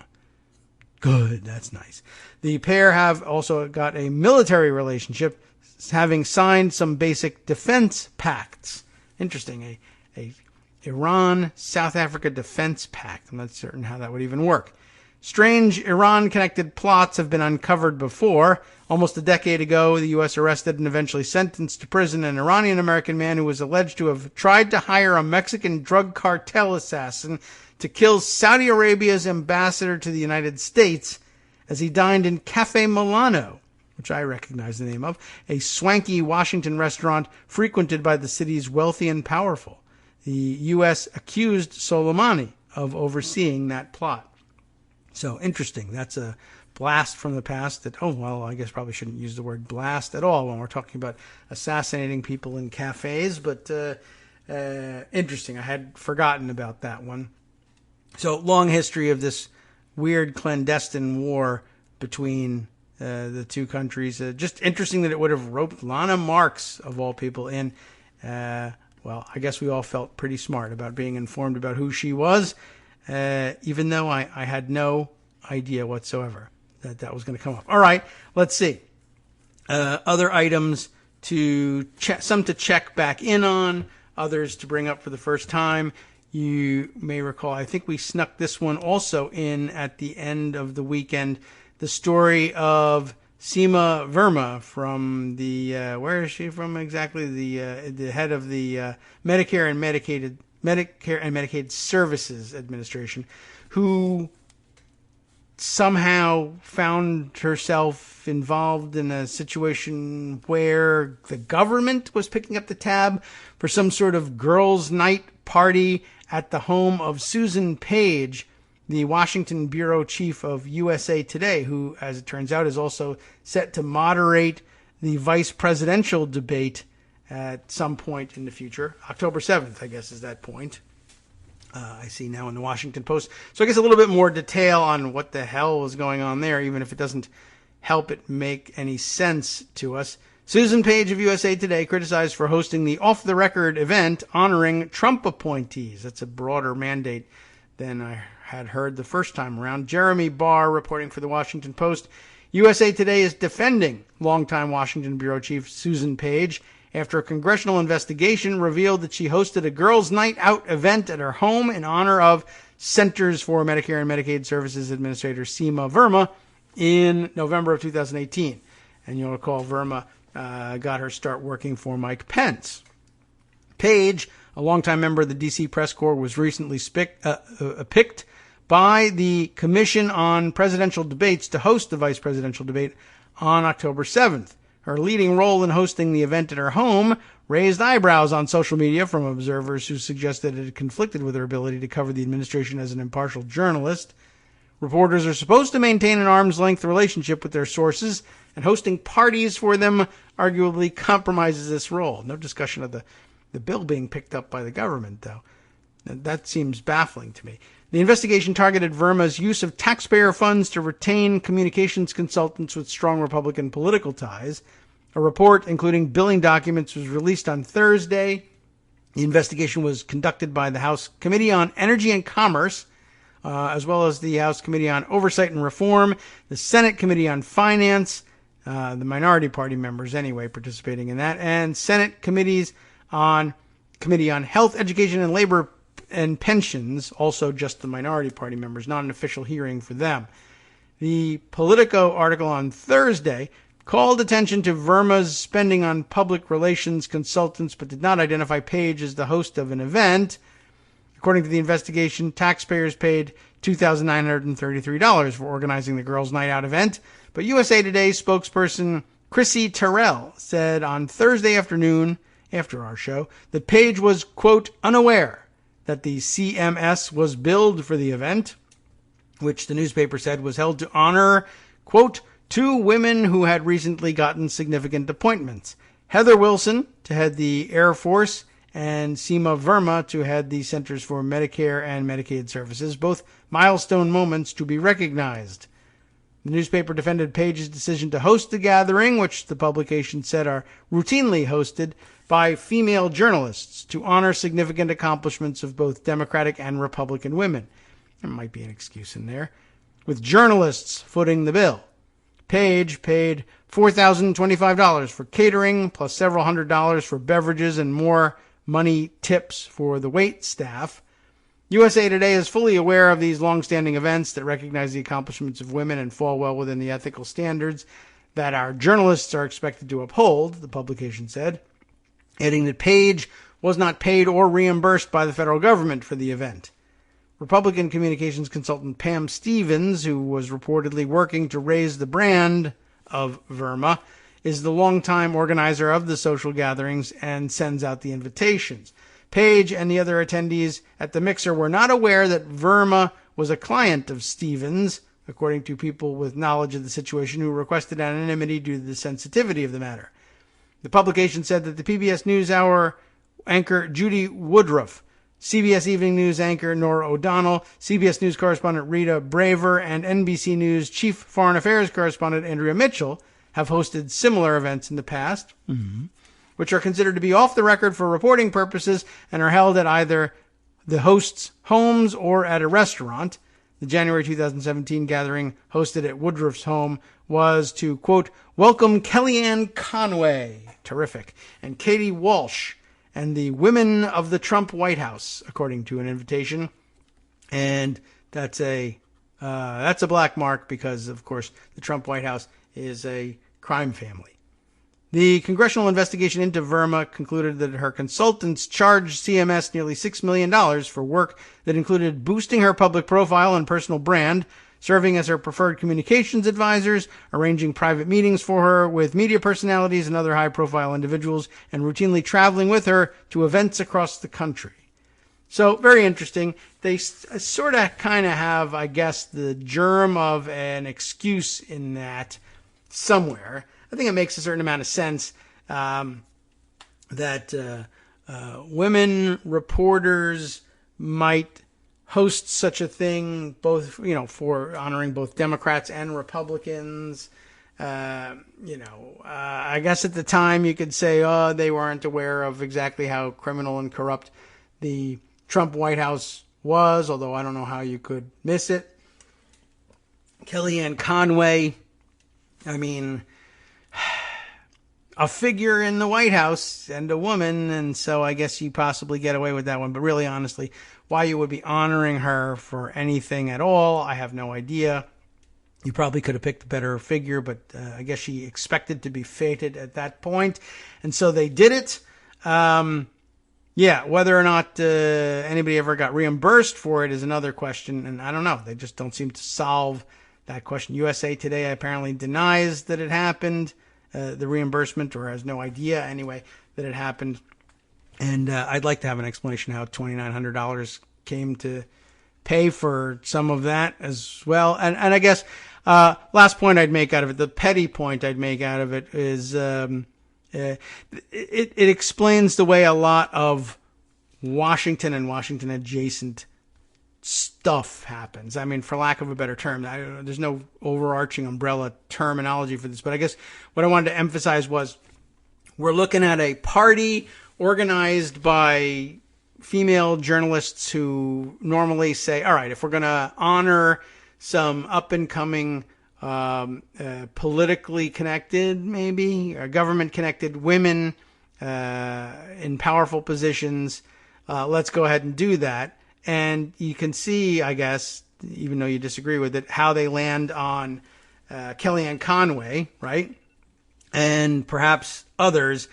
Good, that's nice. The pair have also got a military relationship, having signed some basic defense pacts. Interesting, a Iran-South Africa defense pact. I'm not certain how that would even work. Strange Iran-connected plots have been uncovered before. Almost a decade ago, the U.S. arrested and eventually sentenced to prison an Iranian-American man who was alleged to have tried to hire a Mexican drug cartel assassin to kill Saudi Arabia's ambassador to the United States as he dined in Cafe Milano, which I recognize the name of, a swanky Washington restaurant frequented by the city's wealthy and powerful. The U.S. accused Soleimani of overseeing that plot. So interesting. That's a blast from the past that, I guess probably shouldn't use the word blast at all when we're talking about assassinating people in cafes, but interesting. I had forgotten about that one. So long history of this weird clandestine war between the two countries. Just interesting that it would have roped Lana Marks, of all people, in. I guess we all felt pretty smart about being informed about who she was, even though I had no idea whatsoever that was going to come up. All right, let's see. Other items to check, some to check back in on, others to bring up for the first time. You may recall, I think we snuck this one also in at the end of the weekend, the story of Seema Verma from the, where is she from exactly? The head of the Medicare and Medicaid Services Administration, who somehow found herself involved in a situation where the government was picking up the tab for some sort of girls' night party at the home of Susan Page, the Washington bureau chief of USA Today, who, as it turns out, is also set to moderate the vice presidential debate at some point in the future. October 7th, I guess, is that point. I see now in the Washington Post. So I guess a little bit more detail on what the hell was going on there, even if it doesn't help it make any sense to us. Susan Page of USA Today criticized for hosting the off-the-record event honoring Trump appointees. That's a broader mandate than I had heard the first time around. Jeremy Barr reporting for the Washington Post. USA Today is defending longtime Washington bureau chief Susan Page after a congressional investigation revealed that she hosted a girls' night out event at her home in honor of Centers for Medicare and Medicaid Services Administrator Seema Verma in November of 2018. And you'll recall Verma got her start working for Mike Pence. Page, a longtime member of the D.C. Press Corps, was recently picked by the Commission on Presidential Debates to host the vice presidential debate on October 7th. Her leading role in hosting the event at her home raised eyebrows on social media from observers who suggested it conflicted with her ability to cover the administration as an impartial journalist. Reporters are supposed to maintain an arm's-length relationship with their sources, and hosting parties for them arguably compromises this role. No discussion of the bill being picked up by the government, though. That seems baffling to me. The investigation targeted Verma's use of taxpayer funds to retain communications consultants with strong Republican political ties. A report, including billing documents, was released on Thursday. The investigation was conducted by the House Committee on Energy and Commerce, as well as the House Committee on Oversight and Reform, the Senate Committee on Finance, the minority party members anyway participating in that, and Senate Committee on Health, Education, and Labor and Pensions, also just the minority party members, not an official hearing for them. The Politico article on Thursday called attention to Verma's spending on public relations consultants, but did not identify Page as the host of an event. According to the investigation, taxpayers paid $2,933 for organizing the Girls' Night Out event, but USA Today spokesperson Chrissy Terrell said on Thursday afternoon after our show, that Page was, quote, unaware that the CMS was billed for the event, which the newspaper said was held to honor, quote, two women who had recently gotten significant appointments. Heather Wilson to head the Air Force and Seema Verma to head the Centers for Medicare and Medicaid Services, both milestone moments to be recognized. The newspaper defended Page's decision to host the gathering, which the publication said are routinely hosted by female journalists to honor significant accomplishments of both Democratic and Republican women. There might be an excuse in there. With journalists footing the bill. Page paid $4,025 for catering, plus several $100s for beverages and more money tips for the wait staff. USA Today is fully aware of these long-standing events that recognize the accomplishments of women and fall well within the ethical standards that our journalists are expected to uphold, the publication said, adding that Page was not paid or reimbursed by the federal government for the event. Republican communications consultant Pam Stevens, who was reportedly working to raise the brand of Verma, is the longtime organizer of the social gatherings and sends out the invitations. Page and the other attendees at the mixer were not aware that Verma was a client of Stevens, according to people with knowledge of the situation who requested anonymity due to the sensitivity of the matter. The publication said that the PBS NewsHour anchor Judy Woodruff, CBS Evening News anchor Nora O'Donnell, CBS News correspondent Rita Braver, and NBC News chief foreign affairs correspondent Andrea Mitchell have hosted similar events in the past, which are considered to be off the record for reporting purposes and are held at either the hosts' homes or at a restaurant. The January 2017 gathering hosted at Woodruff's home was to, quote, welcome Kellyanne Conway, terrific, and Katie Walsh, and the women of the Trump White House, according to an invitation. And that's a black mark because, of course, the Trump White House is a crime family. The congressional investigation into Verma concluded that her consultants charged CMS nearly $6 million for work that included boosting her public profile and personal brand, serving as her preferred communications advisors, arranging private meetings for her with media personalities and other high-profile individuals, and routinely traveling with her to events across the country. So, very interesting. They sort of kind of have, I guess, the germ of an excuse in that somewhere. I think it makes a certain amount of sense that women reporters might host such a thing, both, for honoring both Democrats and Republicans. I guess at the time you could say, they weren't aware of exactly how criminal and corrupt the Trump White House was, although I don't know how you could miss it. Kellyanne Conway, a figure in the White House and a woman, and so I guess you possibly get away with that one. But really, honestly, why you would be honoring her for anything at all, I have no idea. You probably could have picked a better figure, but I guess she expected to be feted at that point, and so they did it. Whether or not anybody ever got reimbursed for it is another question, and I don't know. They just don't seem to solve that question. USA Today apparently denies that it happened, the reimbursement, or has no idea anyway that it happened. And I'd like to have an explanation how $2,900 came to pay for some of that as well. And I guess last point I'd make out of it, the petty point I'd make out of it is it explains the way a lot of Washington and Washington adjacent stuff happens. For lack of a better term, there's no overarching umbrella terminology for this, but I guess what I wanted to emphasize was we're looking at a party organized by female journalists who normally say, all right, if we're going to honor some up-and-coming politically connected, maybe, or government-connected women in powerful positions, let's go ahead and do that. And you can see, I guess, even though you disagree with it, how they land on Kellyanne Conway, right? And perhaps others.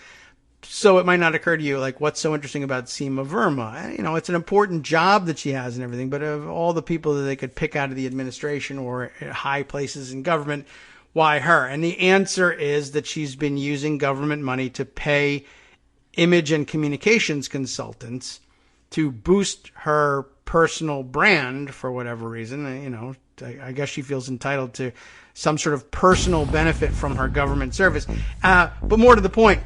So it might not occur to you, like, what's so interesting about Seema Verma? It's an important job that she has and everything, but of all the people that they could pick out of the administration or high places in government, why her? And the answer is that she's been using government money to pay image and communications consultants to boost her personal brand for whatever reason. You know, I guess she feels entitled to some sort of personal benefit from her government service. But more to the point,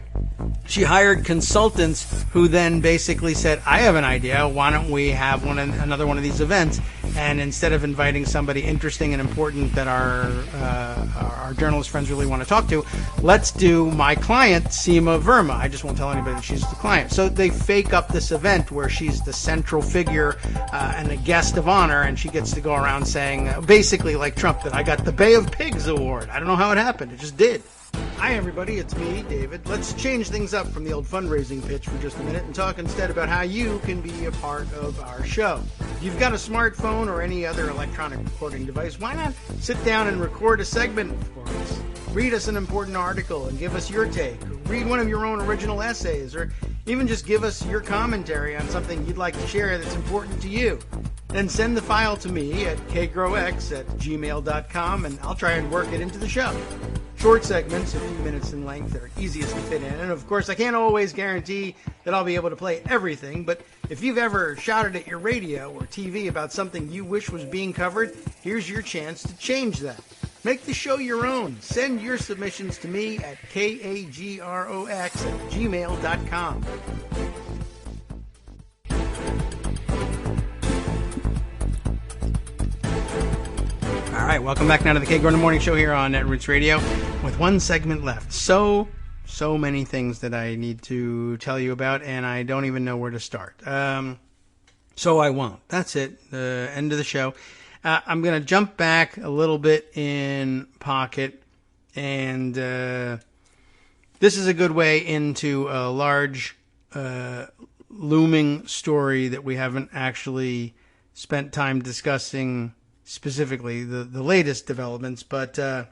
she hired consultants who then basically said, I have an idea. Why don't we have another one of these events? And instead of inviting somebody interesting and important that our journalist friends really want to talk to, let's do my client, Seema Verma. I just won't tell anybody that she's the client. So they fake up this event where she's the central figure and a guest of honor, and she gets to go around saying, basically like Trump, that I got the Bay of Pigs award. I don't know how it happened. It just did. Hi, everybody. It's me, David. Let's change things up from the old fundraising pitch for just a minute and talk instead about how you can be a part of our show. If you've got a smartphone or any other electronic recording device, why not sit down and record a segment for us? Read us an important article and give us your take. Or read one of your own original essays, or even just give us your commentary on something you'd like to share that's important to you. Then send the file to me at kagrox@gmail.com, and I'll try and work it into the show. Short segments, a few minutes in length, are easiest to fit in. And of course, I can't always guarantee that I'll be able to play everything, but if you've ever shouted at your radio or TV about something you wish was being covered, here's your chance to change that. Make the show your own. Send your submissions to me at kagrox@gmail.com. All right, welcome back now to the Kagro Morning Show here on Netroots Radio with one segment left. So many things that I need to tell you about, and I don't even know where to start. So I won't. That's it. The end of the show. I'm going to jump back a little bit in Pocket, and this is a good way into a large looming story that we haven't actually spent time discussing specifically the latest developments, but a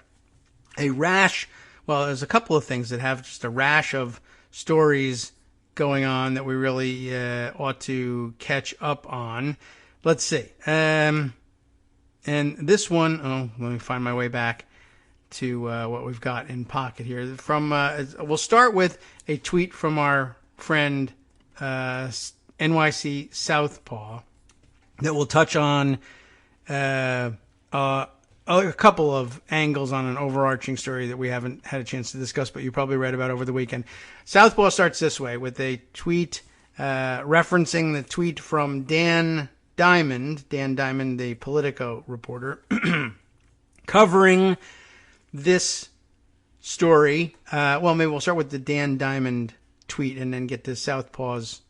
rash, well, there's a couple of things that have just a rash of stories going on that we really ought to catch up on. Let's see. And this one, let me find my way back to what we've got in Pocket here. We'll start with a tweet from our friend NYC Southpaw that will touch on a couple of angles on an overarching story that we haven't had a chance to discuss, but you probably read about over the weekend. Southpaw starts this way with a tweet referencing the tweet from Dan Diamond, the Politico reporter, covering this story. Well, maybe we'll start with the Dan Diamond tweet and then get to Southpaw's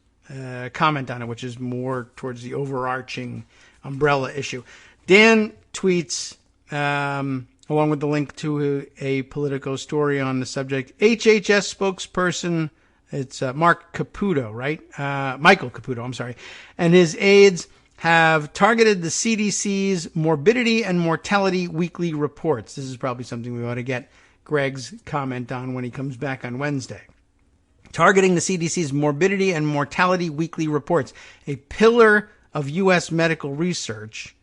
comment on it, which is more towards the overarching umbrella issue. Dan tweets, along with the link to a Politico story on the subject, HHS spokesperson, it's Mark Caputo, right? Michael Caputo, I'm sorry. And his aides have targeted the CDC's morbidity and mortality weekly reports. This is probably something we ought to get Greg's comment on when he comes back on Wednesday. Targeting the CDC's morbidity and mortality weekly reports, a pillar of U.S. medical research,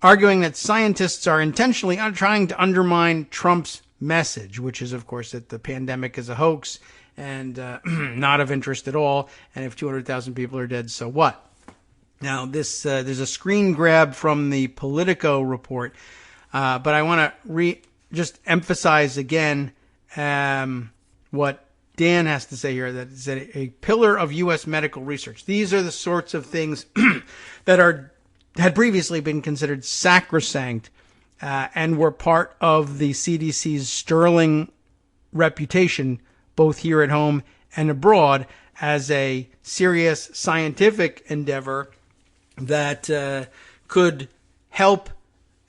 arguing that scientists are intentionally trying to undermine Trump's message, which is, of course, that the pandemic is a hoax and not of interest at all. And if 200,000 people are dead, so what? Now, there's a screen grab from the Politico report, but I want to just emphasize again what Dan has to say here, that it's a pillar of U.S. medical research. These are the sorts of things that had previously been considered sacrosanct and were part of the CDC's sterling reputation, both here at home and abroad, as a serious scientific endeavor that could help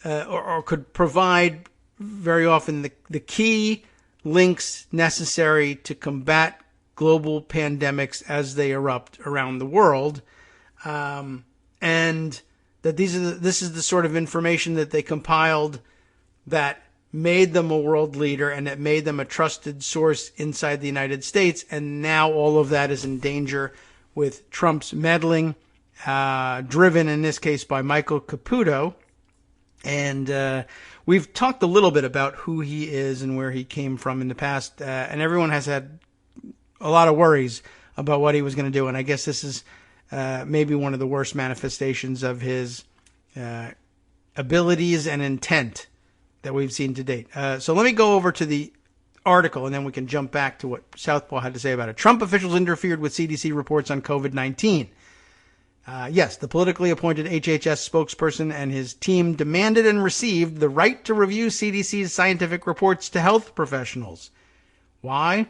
or could provide very often the key links necessary to combat global pandemics as they erupt around the world, and that this is the sort of information that they compiled that made them a world leader and that made them a trusted source inside the United States. And now all of that is in danger with Trump's meddling, driven in this case by Michael Caputo. And we've talked a little bit about who he is and where he came from in the past, and everyone has had a lot of worries about what he was going to do. And I guess this is maybe one of the worst manifestations of his abilities and intent that we've seen to date. So let me go over to the article, and then we can jump back to what Southpaw had to say about it. Trump officials interfered with CDC reports on COVID-19. Yes, the politically appointed HHS spokesperson and his team demanded and received the right to review CDC's scientific reports to health professionals. Why?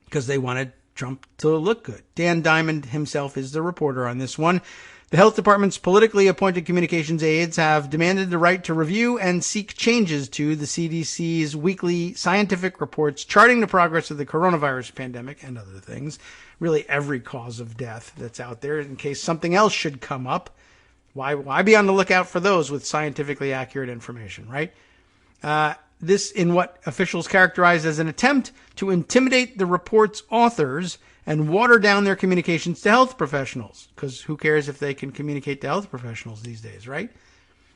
Because they wanted Trump to look good. Dan Diamond himself is the reporter on this one. The health department's politically appointed communications aides have demanded the right to review and seek changes to the CDC's weekly scientific reports charting the progress of the coronavirus pandemic and other things. Really every cause of death that's out there in case something else should come up. Why be on the lookout for those with scientifically accurate information, right? This in what officials characterize as an attempt to intimidate the report's authors and water down their communications to health professionals. Because who cares if they can communicate to health professionals these days, right?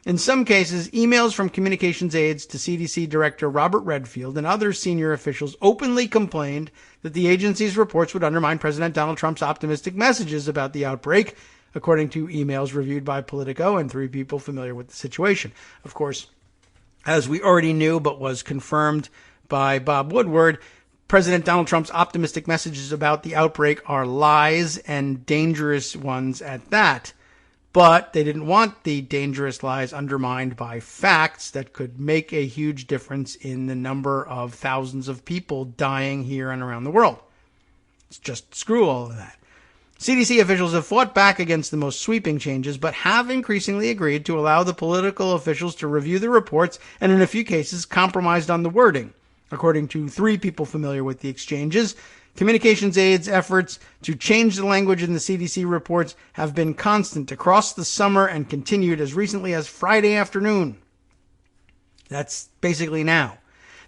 In some cases, emails from communications aides to CDC Director Robert Redfield and other senior officials openly complained that the agency's reports would undermine President Donald Trump's optimistic messages about the outbreak, according to emails reviewed by Politico and 3 people familiar with the situation. Of course, as we already knew but was confirmed by Bob Woodward, President Donald Trump's optimistic messages about the outbreak are lies and dangerous ones at that. But they didn't want the dangerous lies undermined by facts that could make a huge difference in the number of thousands of people dying here and around the world. It's just screw all of that. CDC officials have fought back against the most sweeping changes, but have increasingly agreed to allow the political officials to review the reports and in a few cases compromised on the wording. According to 3 people familiar with the exchanges, communications aides' efforts to change the language in the CDC reports have been constant across the summer and continued as recently as Friday afternoon. That's basically now.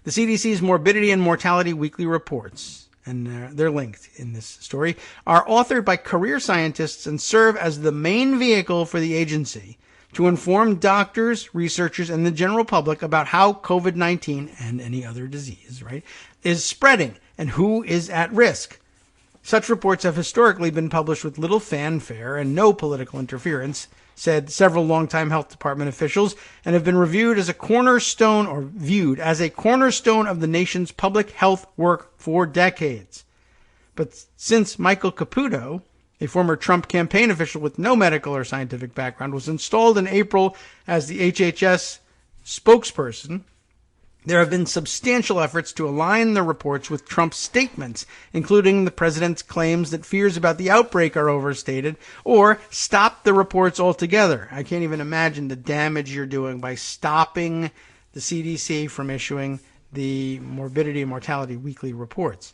The CDC's morbidity and mortality weekly reports, and they're linked in this story, are authored by career scientists and serve as the main vehicle for the agency to inform doctors, researchers, and the general public about how COVID-19 and any other disease, right, is spreading and who is at risk. Such reports have historically been published with little fanfare and no political interference, said several longtime health department officials, and have been viewed as a cornerstone of the nation's public health work for decades. But since Michael Caputo, a former Trump campaign official with no medical or scientific background, was installed in April as the HHS spokesperson, there have been substantial efforts to align the reports with Trump's statements, including the president's claims that fears about the outbreak are overstated, or stop the reports altogether. I can't even imagine the damage you're doing by stopping the CDC from issuing the morbidity and mortality weekly reports.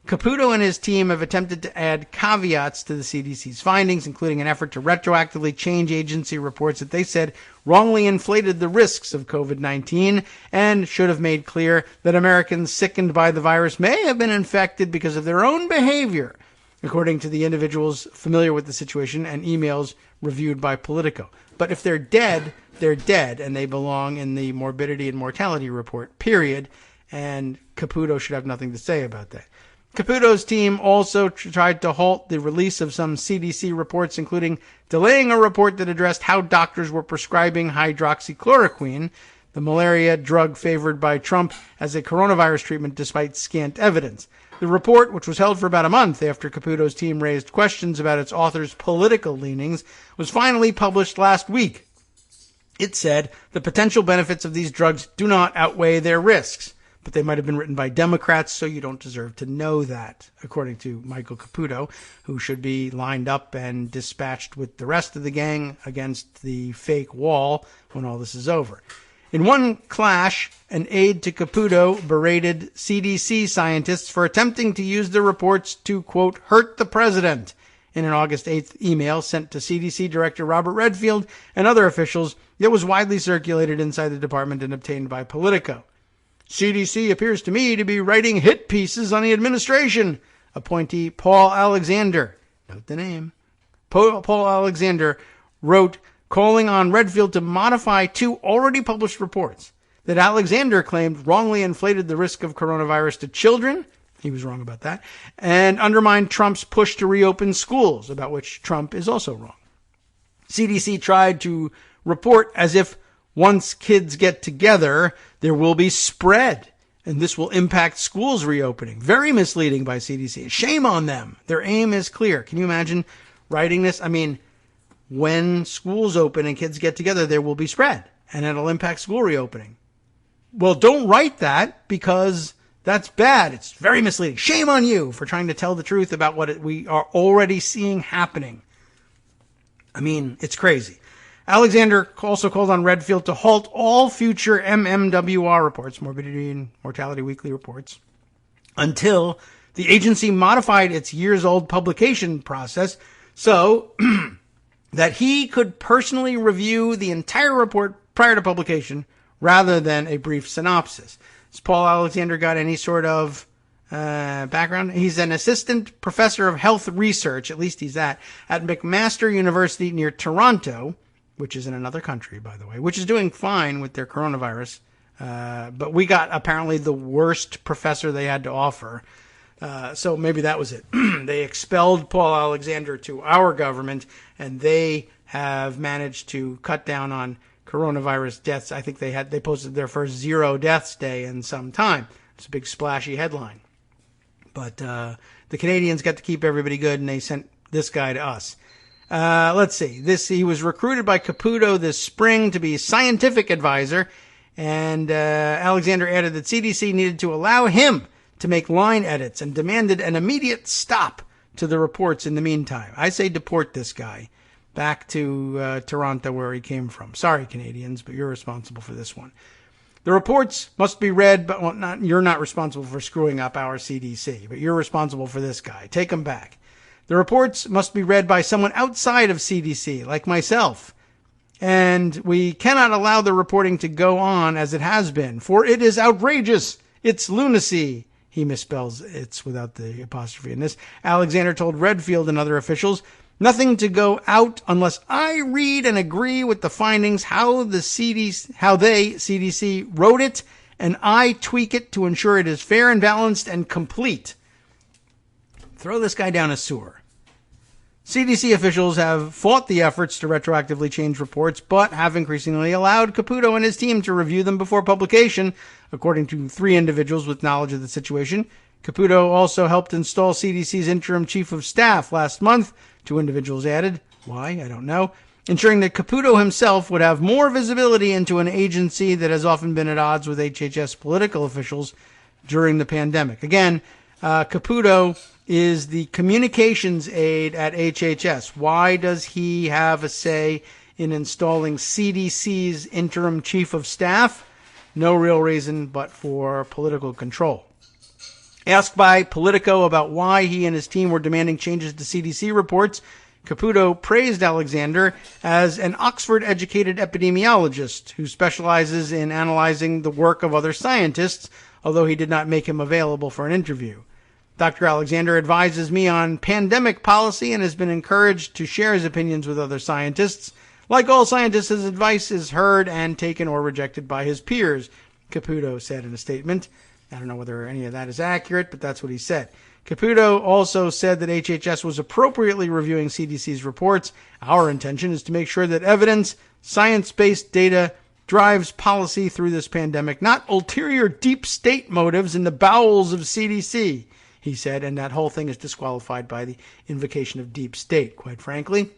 Caputo and his team have attempted to add caveats to the CDC's findings, including an effort to retroactively change agency reports that they said wrongly inflated the risks of COVID-19 and should have made clear that Americans sickened by the virus may have been infected because of their own behavior, according to the individuals familiar with the situation and emails reviewed by Politico. But if they're dead, and they belong in the morbidity and mortality report, period, and Caputo should have nothing to say about that. Caputo's team also tried to halt the release of some CDC reports, including delaying a report that addressed how doctors were prescribing hydroxychloroquine, the malaria drug favored by Trump as a coronavirus treatment despite scant evidence. The report, which was held for about a month after Caputo's team raised questions about its author's political leanings, was finally published last week. It said the potential benefits of these drugs do not outweigh their risks. But they might have been written by Democrats, so you don't deserve to know that, according to Michael Caputo, who should be lined up and dispatched with the rest of the gang against the fake wall when all this is over. In one clash, an aide to Caputo berated CDC scientists for attempting to use the reports to, quote, hurt the president. In an August 8th email sent to CDC Director Robert Redfield and other officials that was widely circulated inside the department and obtained by Politico. CDC appears to me to be writing hit pieces on the administration. Appointee Paul Alexander, note the name, Paul Alexander wrote, calling on Redfield to modify 2 already published reports that Alexander claimed wrongly inflated the risk of coronavirus to children, He was wrong about that. And undermined Trump's push to reopen schools, about which Trump is also wrong. CDC tried to report as if once kids get together, there will be spread, and this will impact schools reopening. Very misleading by CDC. Shame on them. Their aim is clear. Can you imagine writing this? I mean, when schools open and kids get together, there will be spread, and it'll impact school reopening. Well, don't write that, because that's bad. It's very misleading. Shame on you for trying to tell the truth about what we are already seeing happening. I mean, it's crazy. Alexander also called on Redfield to halt all future MMWR reports, Morbidity and Mortality Weekly reports, until the agency modified its years-old publication process so that he could personally review the entire report prior to publication rather than a brief synopsis. Has Paul Alexander got any sort of background? He's an assistant professor of health research, at least he's at McMaster University near Toronto, which is in another country, by the way, which is doing fine with their coronavirus. But we got apparently the worst professor they had to offer. So maybe that was it. They expelled Paul Alexander to our government, and they have managed to cut down on coronavirus deaths. I think they posted their first 0 deaths day in some time. It's a big splashy headline. But the Canadians got to keep everybody good, and they sent this guy to us. Let's see. He was recruited by Caputo this spring to be scientific advisor, and Alexander added that CDC needed to allow him to make line edits and demanded an immediate stop to the reports in the meantime. I say deport this guy back to Toronto, where he came from. Sorry, Canadians, but you're responsible for this one. The reports must be read, but you're not responsible for screwing up our CDC, but you're responsible for this guy. Take him back. The reports must be read by someone outside of CDC, like myself. And we cannot allow the reporting to go on as it has been, for it is outrageous. It's lunacy. He misspells it's without the apostrophe in this. Alexander told Redfield and other officials, nothing to go out unless I read and agree with the findings, how CDC, wrote it, and I tweak it to ensure it is fair and balanced and complete. Throw this guy down a sewer. CDC officials have fought the efforts to retroactively change reports, but have increasingly allowed Caputo and his team to review them before publication, according to 3 individuals with knowledge of the situation. Caputo also helped install CDC's interim chief of staff last month. 2 individuals added. Why? I don't know. Ensuring that Caputo himself would have more visibility into an agency that has often been at odds with HHS political officials during the pandemic. Again, Caputo is the communications aide at HHS. Why does he have a say in installing CDC's interim chief of staff? No real reason but for political control. Asked by Politico about why he and his team were demanding changes to CDC reports, Caputo praised Alexander as an Oxford-educated epidemiologist who specializes in analyzing the work of other scientists, although he did not make him available for an interview. Dr. Alexander advises me on pandemic policy and has been encouraged to share his opinions with other scientists. Like all scientists, his advice is heard and taken or rejected by his peers, Caputo said in a statement. I don't know whether any of that is accurate, but that's what he said. Caputo also said that HHS was appropriately reviewing CDC's reports. Our intention is to make sure that evidence, science-based data, drives policy through this pandemic, not ulterior deep state motives in the bowels of CDC, he said, and that whole thing is disqualified by the invocation of deep state, quite frankly.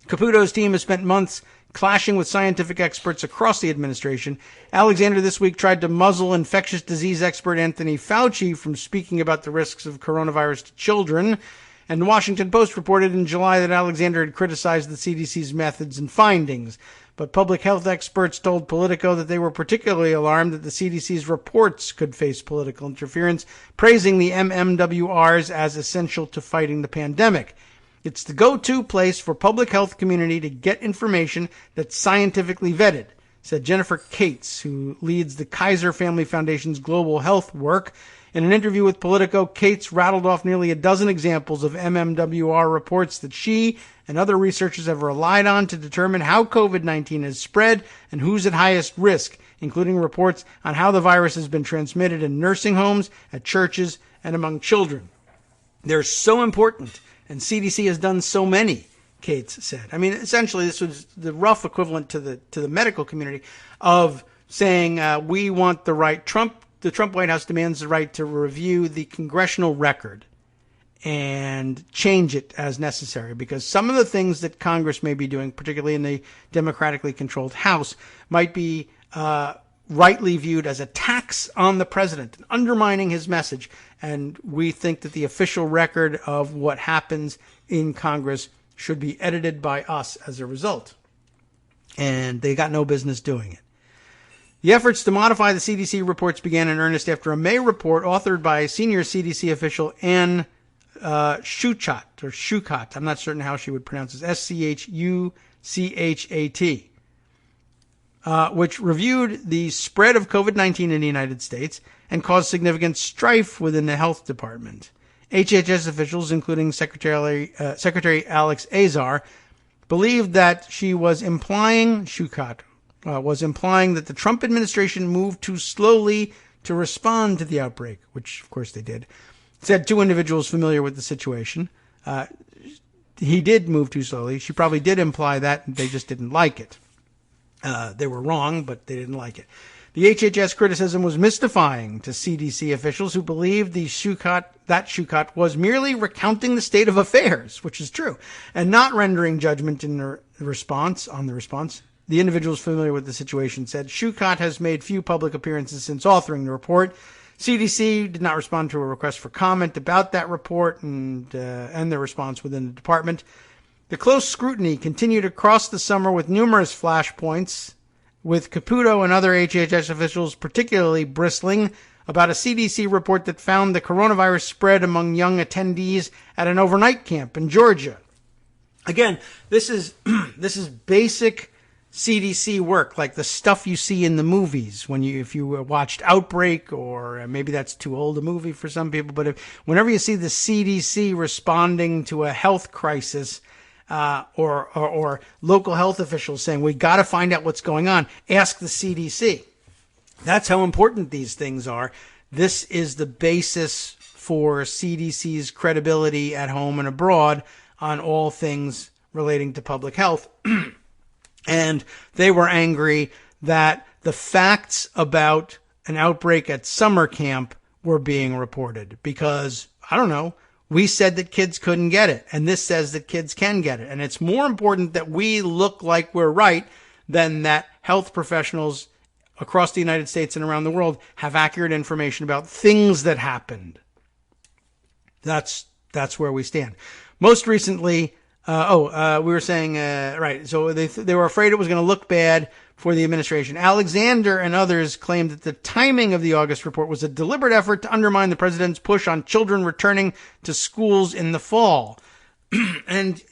Caputo's team has spent months clashing with scientific experts across the administration. Alexander this week tried to muzzle infectious disease expert Anthony Fauci from speaking about the risks of coronavirus to children. And the Washington Post reported in July that Alexander had criticized the CDC's methods and findings. But public health experts told Politico that they were particularly alarmed that the CDC's reports could face political interference, praising the MMWRs as essential to fighting the pandemic. It's the go-to place for public health community to get information that's scientifically vetted, said Jennifer Cates, who leads the Kaiser Family Foundation's global health work. In an interview with Politico, Cates rattled off nearly a dozen examples of MMWR reports that she and other researchers have relied on to determine how COVID-19 has spread and who's at highest risk, including reports on how the virus has been transmitted in nursing homes, at churches, and among children. They're so important, and CDC has done so many, Cates said. I mean, essentially, this was the rough equivalent to the medical community of saying we want the right. The Trump White House demands the right to review the congressional record and change it as necessary, because some of the things that Congress may be doing, particularly in the democratically controlled House, might be rightly viewed as a tax on the president, undermining his message. And we think that the official record of what happens in Congress should be edited by us as a result. And they got no business doing it. The efforts to modify the CDC reports began in earnest after a May report authored by senior CDC official Anne Schuchat. I'm not certain how she would pronounce this. Schuchat. Which reviewed the spread of COVID-19 in the United States and caused significant strife within the health department. HHS officials, including Secretary Alex Azar, believed that Schuchat was implying that the Trump administration moved too slowly to respond to the outbreak, which of course they did. Said two individuals familiar with the situation. He did move too slowly. She probably did imply that, and they just didn't like it. They were wrong, but they didn't like it. The HHS criticism was mystifying to CDC officials who believed that Schuchat was merely recounting the state of affairs, which is true, and not rendering judgment on the response. The individuals familiar with the situation said Schuchat has made few public appearances since authoring the report. CDC did not respond to a request for comment about that report and their response within the department. The close scrutiny continued across the summer with numerous flashpoints, with Caputo and other HHS officials particularly bristling about a CDC report that found the coronavirus spread among young attendees at an overnight camp in Georgia. Again, this is basic CDC work, like the stuff you see in the movies if you watched Outbreak, or maybe that's too old a movie for some people, but whenever you see the CDC responding to a health crisis, or local health officials saying, we got to find out what's going on, ask the CDC. That's how important these things are. This is the basis for CDC's credibility at home and abroad on all things relating to public health. And they were angry that the facts about an outbreak at summer camp were being reported because, I don't know, we said that kids couldn't get it, and this says that kids can get it. And it's more important that we look like we're right than that health professionals across the United States and around the world have accurate information about things that happened. That's where we stand. Most recently, we were saying, right, so they were afraid it was going to look bad for the administration. Alexander and others claimed that the timing of the August report was a deliberate effort to undermine the president's push on children returning to schools in the fall. And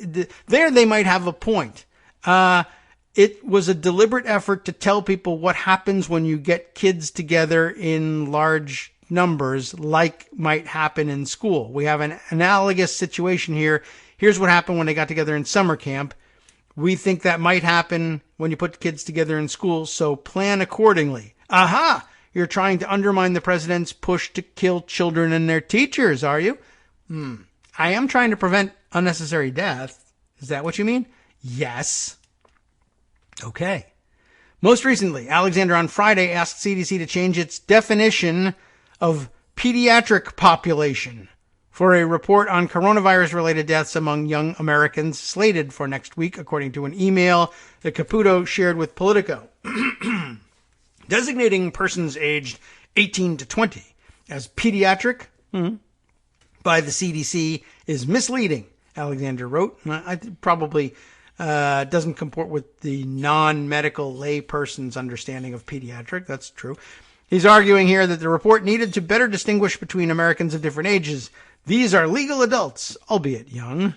there they might have a point. It was a deliberate effort to tell people what happens when you get kids together in large numbers, like might happen in school. We have an analogous situation here. Here's what happened when they got together in summer camp. We think that might happen when you put kids together in school, so plan accordingly. Aha! You're trying to undermine the president's push to kill children and their teachers, are you? I am trying to prevent unnecessary death. Is that what you mean? Yes. Okay. Most recently, Alexander on Friday asked CDC to change its definition of pediatric population for a report on coronavirus-related deaths among young Americans slated for next week, according to an email that Caputo shared with Politico. Designating persons aged 18 to 20 as pediatric by the CDC is misleading, Alexander wrote. I probably doesn't comport with the non-medical lay person's understanding of pediatric. That's true. He's arguing here that the report needed to better distinguish between Americans of different ages. These are legal adults, albeit young.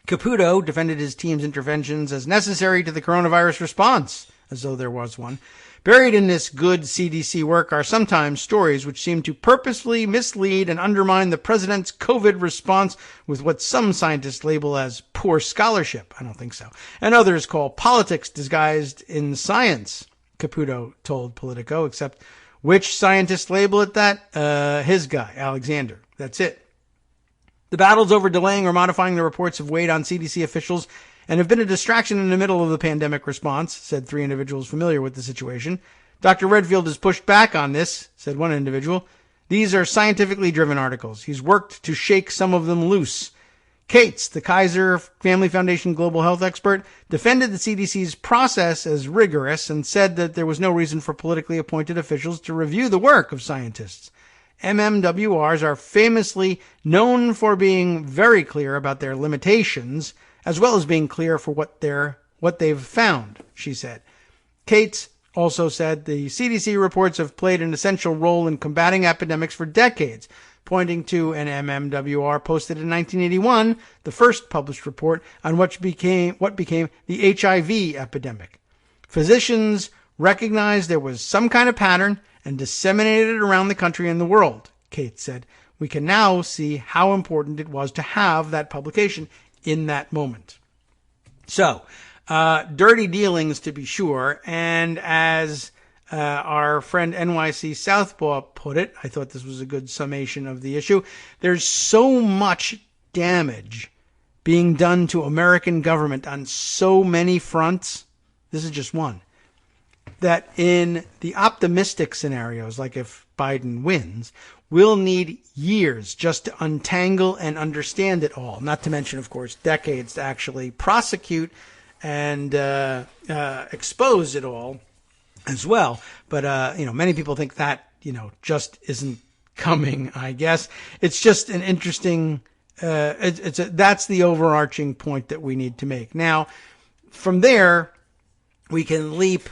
Caputo defended his team's interventions as necessary to the coronavirus response. as though there was one. Buried in this good CDC work are sometimes stories which seem to purposefully mislead and undermine the president's COVID response with what some scientists label as poor scholarship. I don't think so. And others call politics disguised in science, Caputo told Politico, except which scientists label it that? His guy, Alexander. That's it. The battles over delaying or modifying the reports have weighed on CDC officials and have been a distraction in the middle of the pandemic response, said three individuals familiar with the situation. Dr. Redfield has pushed back on this, said one individual. These are scientifically driven articles. He's worked to shake some of them loose. Cates, the Kaiser Family Foundation global health expert, defended the CDC's process as rigorous and said that there was no reason for politically appointed officials to review the work of scientists. MMWRs are famously known for being very clear about their limitations, as well as being clear for what they've found, she said. Cates also said the CDC reports have played an essential role in combating epidemics for decades, pointing to an MMWR posted in 1981, the first published report on what became the HIV epidemic. Physicians recognized there was some kind of pattern and disseminated it around the country and the world, Cates said. We can now see how important it was to have that publication in that moment. So, dirty dealings to be sure, and as our friend NYC Southpaw put it, I thought this was a good summation of the issue, there's so much damage being done to American government on so many fronts, this is just one, that in the optimistic scenarios, like if Biden wins, we'll need years just to untangle and understand it all. Not to mention, of course, decades to actually prosecute and expose it all as well. But, many people think that, just isn't coming, I guess. It's just an interesting, that's the overarching point that we need to make. Now, from there, we can leap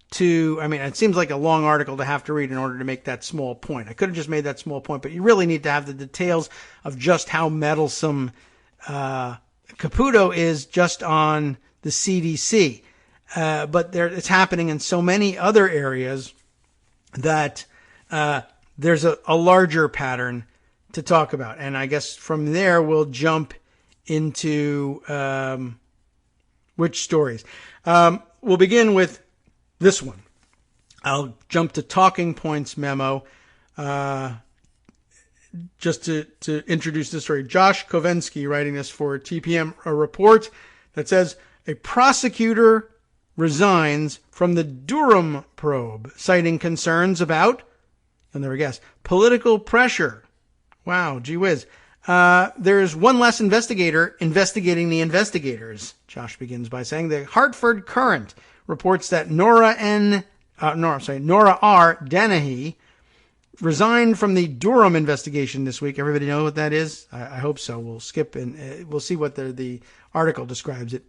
to, it seems like a long article to have to read in order to make that small point. I could have just made that small point, but you really need to have the details of just how meddlesome Caputo is just on the CDC. But it's happening in so many other areas that there's a larger pattern to talk about. And I guess from there we'll jump into which stories. We'll begin with this one. I'll jump to Talking Points memo just to introduce this story. Josh Kovensky writing this for TPM, a report that says a prosecutor resigns from the Durham probe, citing concerns about, you'll never guess, political pressure. Wow, gee whiz. There's one less investigator investigating the investigators, Josh begins by saying. The Hartford Courant reports that Nora R. Dennehy resigned from the Durham investigation this week. Everybody know what that is? I hope so. We'll skip and we'll see what the article describes it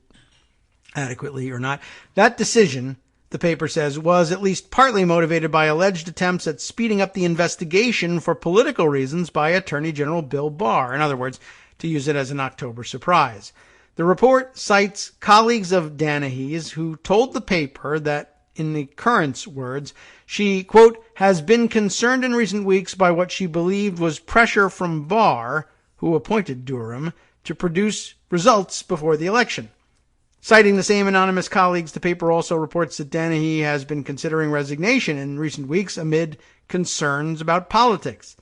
adequately or not. That decision, the paper says, was at least partly motivated by alleged attempts at speeding up the investigation for political reasons by Attorney General Bill Barr. In other words, to use it as an October surprise. The report cites colleagues of Dennehy's who told the paper that, in the Courant's words, she, quote, has been concerned in recent weeks by what she believed was pressure from Barr, who appointed Durham, to produce results before the election. Citing the same anonymous colleagues, the paper also reports that Dennehy has been considering resignation in recent weeks amid concerns about politics.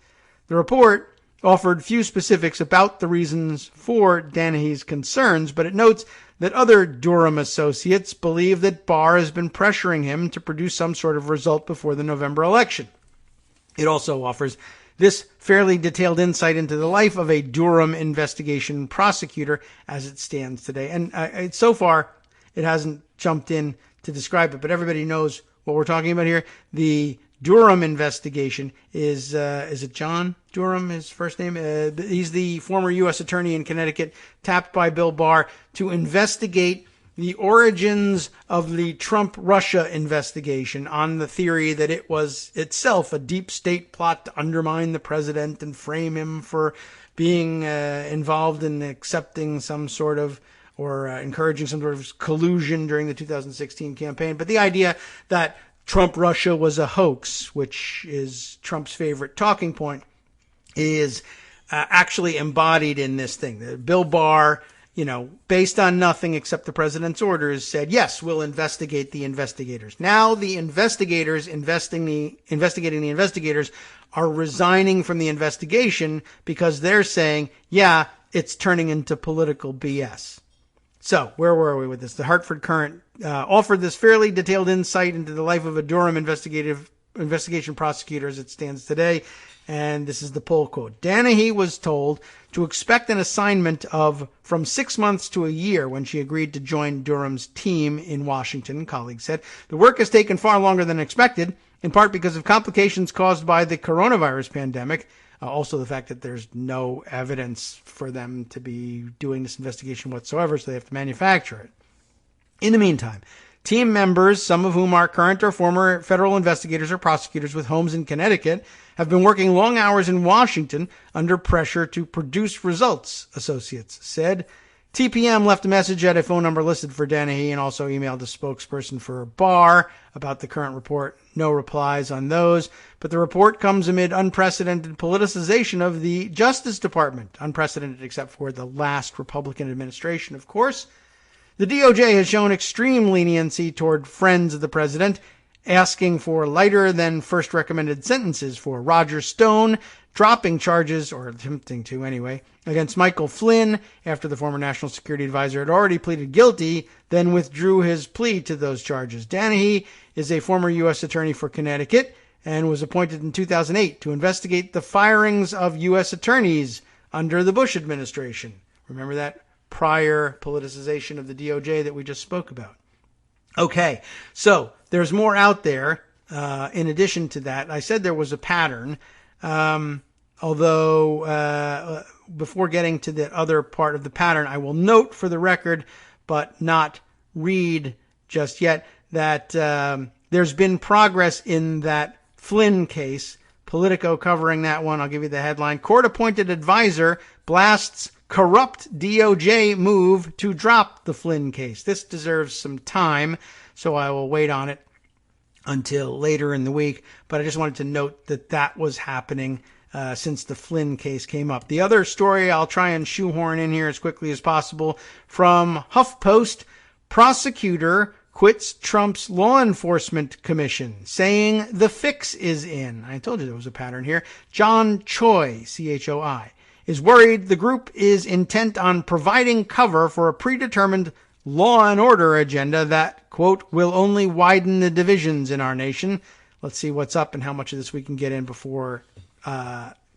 The report offered few specifics about the reasons for Dennehy's concerns, but it notes that other Durham associates believe that Barr has been pressuring him to produce some sort of result before the November election. It also offers this fairly detailed insight into the life of a Durham investigation prosecutor as it stands today. And so far, it hasn't jumped in to describe it, but everybody knows what we're talking about here. The Durham investigation is it John Durham, his first name? He's the former U.S. attorney in Connecticut, tapped by Bill Barr to investigate the origins of the Trump-Russia investigation on the theory that it was itself a deep state plot to undermine the president and frame him for being involved in accepting some sort of or encouraging some sort of collusion during the 2016 campaign. But the idea that Trump-Russia was a hoax, which is Trump's favorite talking point, is actually embodied in this thing. Bill Barr, based on nothing except the president's orders, said, yes, we'll investigate the investigators. Now the investigators investigating the investigators are resigning from the investigation because they're saying, yeah, it's turning into political BS. So where were we with this? The Hartford Courant offered this fairly detailed insight into the life of a Durham investigation prosecutor as it stands today. And this is the poll quote. Danahy was told to expect an assignment of from 6 months to a year when she agreed to join Durham's team in Washington, colleagues said. The work has taken far longer than expected, in part because of complications caused by the coronavirus pandemic. Also the fact that there's no evidence for them to be doing this investigation whatsoever, so they have to manufacture it. In the meantime, team members, some of whom are current or former federal investigators or prosecutors with homes in Connecticut, have been working long hours in Washington under pressure to produce results, associates said. TPM left a message at a phone number listed for Danahy and also emailed a spokesperson for Barr about the current report. No replies on those, but the report comes amid unprecedented politicization of the Justice Department. Unprecedented except for the last Republican administration, of course. The DOJ has shown extreme leniency toward friends of the president, asking for lighter than first recommended sentences for Roger Stone, dropping charges, or attempting to anyway, against Michael Flynn after the former national security advisor had already pleaded guilty, then withdrew his plea to those charges. Danahy is a former U.S. attorney for Connecticut and was appointed in 2008 to investigate the firings of U.S. attorneys under the Bush administration. Remember that prior politicization of the DOJ that we just spoke about? Okay, so there's more out there. In addition to that, I said there was a pattern, although before getting to the other part of the pattern, I will note for the record, but not read just yet, that there's been progress in that Flynn case. Politico covering that one. I'll give you the headline. Court-appointed advisor blasts corrupt DOJ move to drop the Flynn case. This deserves some time, so I will wait on it until later in the week. But I just wanted to note that that was happening since the Flynn case came up. The other story I'll try and shoehorn in here as quickly as possible from HuffPost. Prosecutor quits Trump's law enforcement commission, saying the fix is in. I told you there was a pattern here. John Choi, C-H-O-I, is worried the group is intent on providing cover for a predetermined law and order agenda that, quote, will only widen the divisions in our nation. Let's see what's up and how much of this we can get in before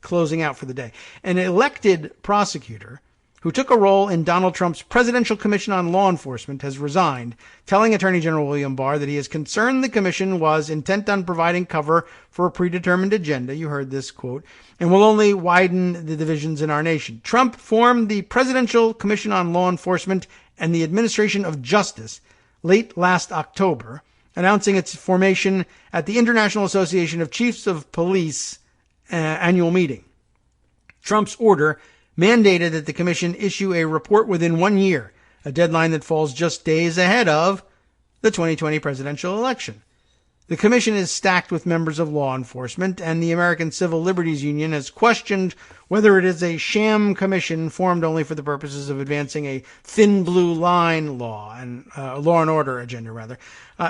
closing out for the day. An elected prosecutor who took a role in Donald Trump's Presidential Commission on Law Enforcement has resigned, telling Attorney General William Barr that he is concerned the commission was intent on providing cover for a predetermined agenda, you heard this quote, and will only widen the divisions in our nation. Trump formed the Presidential Commission on Law Enforcement and the Administration of Justice late last October, announcing its formation at the International Association of Chiefs of Police annual meeting. Trump's order mandated that the commission issue a report within 1 year, a deadline that falls just days ahead of the 2020 presidential election. The commission is stacked with members of law enforcement, and the American Civil Liberties Union has questioned whether it is a sham commission formed only for the purposes of advancing a thin blue line law and order agenda.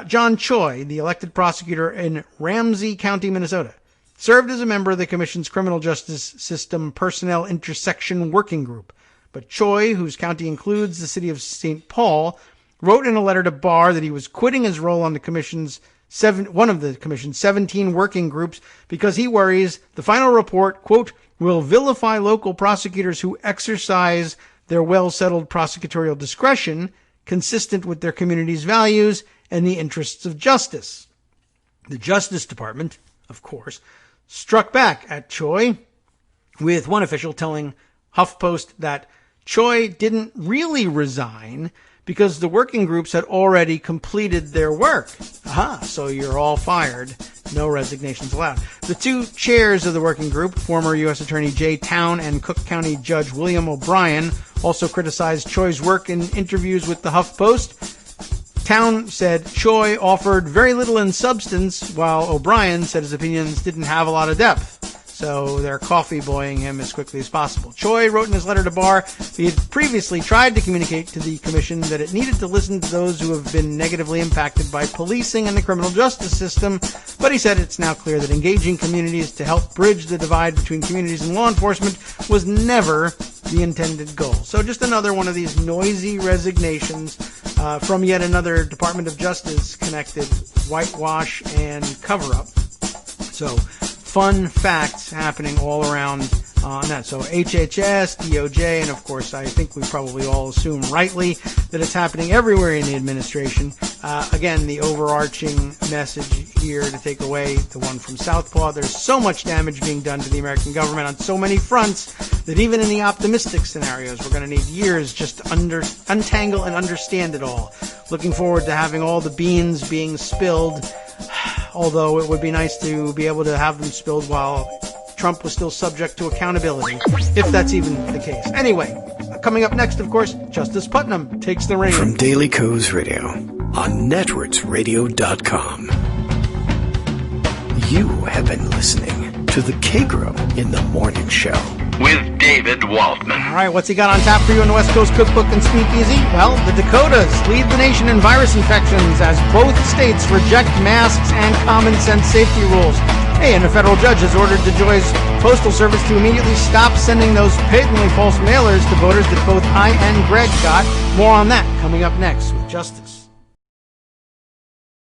John Choi, the elected prosecutor in Ramsey County, Minnesota, served as a member of the Commission's Criminal Justice System Personnel Intersection Working Group. But Choi, whose county includes the city of St. Paul, wrote in a letter to Barr that he was quitting his role on the Commission's one of the Commission's 17 working groups because he worries the final report, quote, will vilify local prosecutors who exercise their well-settled prosecutorial discretion consistent with their community's values and the interests of justice. The Justice Department, of course, struck back at Choi, with one official telling HuffPost that Choi didn't really resign because the working groups had already completed their work. Aha, so you're all fired. No resignations allowed. The two chairs of the working group, former U.S. Attorney Jay Town and Cook County Judge William O'Brien, also criticized Choi's work in interviews with the HuffPost. Town said Choi offered very little in substance, while O'Brien said his opinions didn't have a lot of depth. So they're coffee boying him as quickly as possible. Choi wrote in his letter to Barr he had previously tried to communicate to the commission that it needed to listen to those who have been negatively impacted by policing and the criminal justice system, but he said it's now clear that engaging communities to help bridge the divide between communities and law enforcement was never the intended goal. So just another one of these noisy resignations from yet another Department of Justice connected whitewash and cover-up. So fun facts happening all around on that. So HHS, DOJ, and of course I think we probably all assume rightly that it's happening everywhere in the administration. Again, the overarching message here to take away the one from Southpaw, there's so much damage being done to the American government on so many fronts that even in the optimistic scenarios, we're going to need years just to untangle and understand it all. Looking forward to having all the beans being spilled, although it would be nice to be able to have them spilled while Trump was still subject to accountability, if that's even the case. Anyway, coming up next, of course, Justice Putnam takes the reins. From Daily Kos Radio on networksradio.com. You have been listening to the Kagro in the Morning Show with David Waldman. All right, what's he got on tap for you in the West Coast Cookbook and Speakeasy? Well, the Dakotas lead the nation in virus infections as both states reject masks and common sense safety rules. Hey, and a federal judge has ordered DeJoy's Postal Service to immediately stop sending those patently false mailers to voters that both I and Greg got. More on that coming up next with Justice.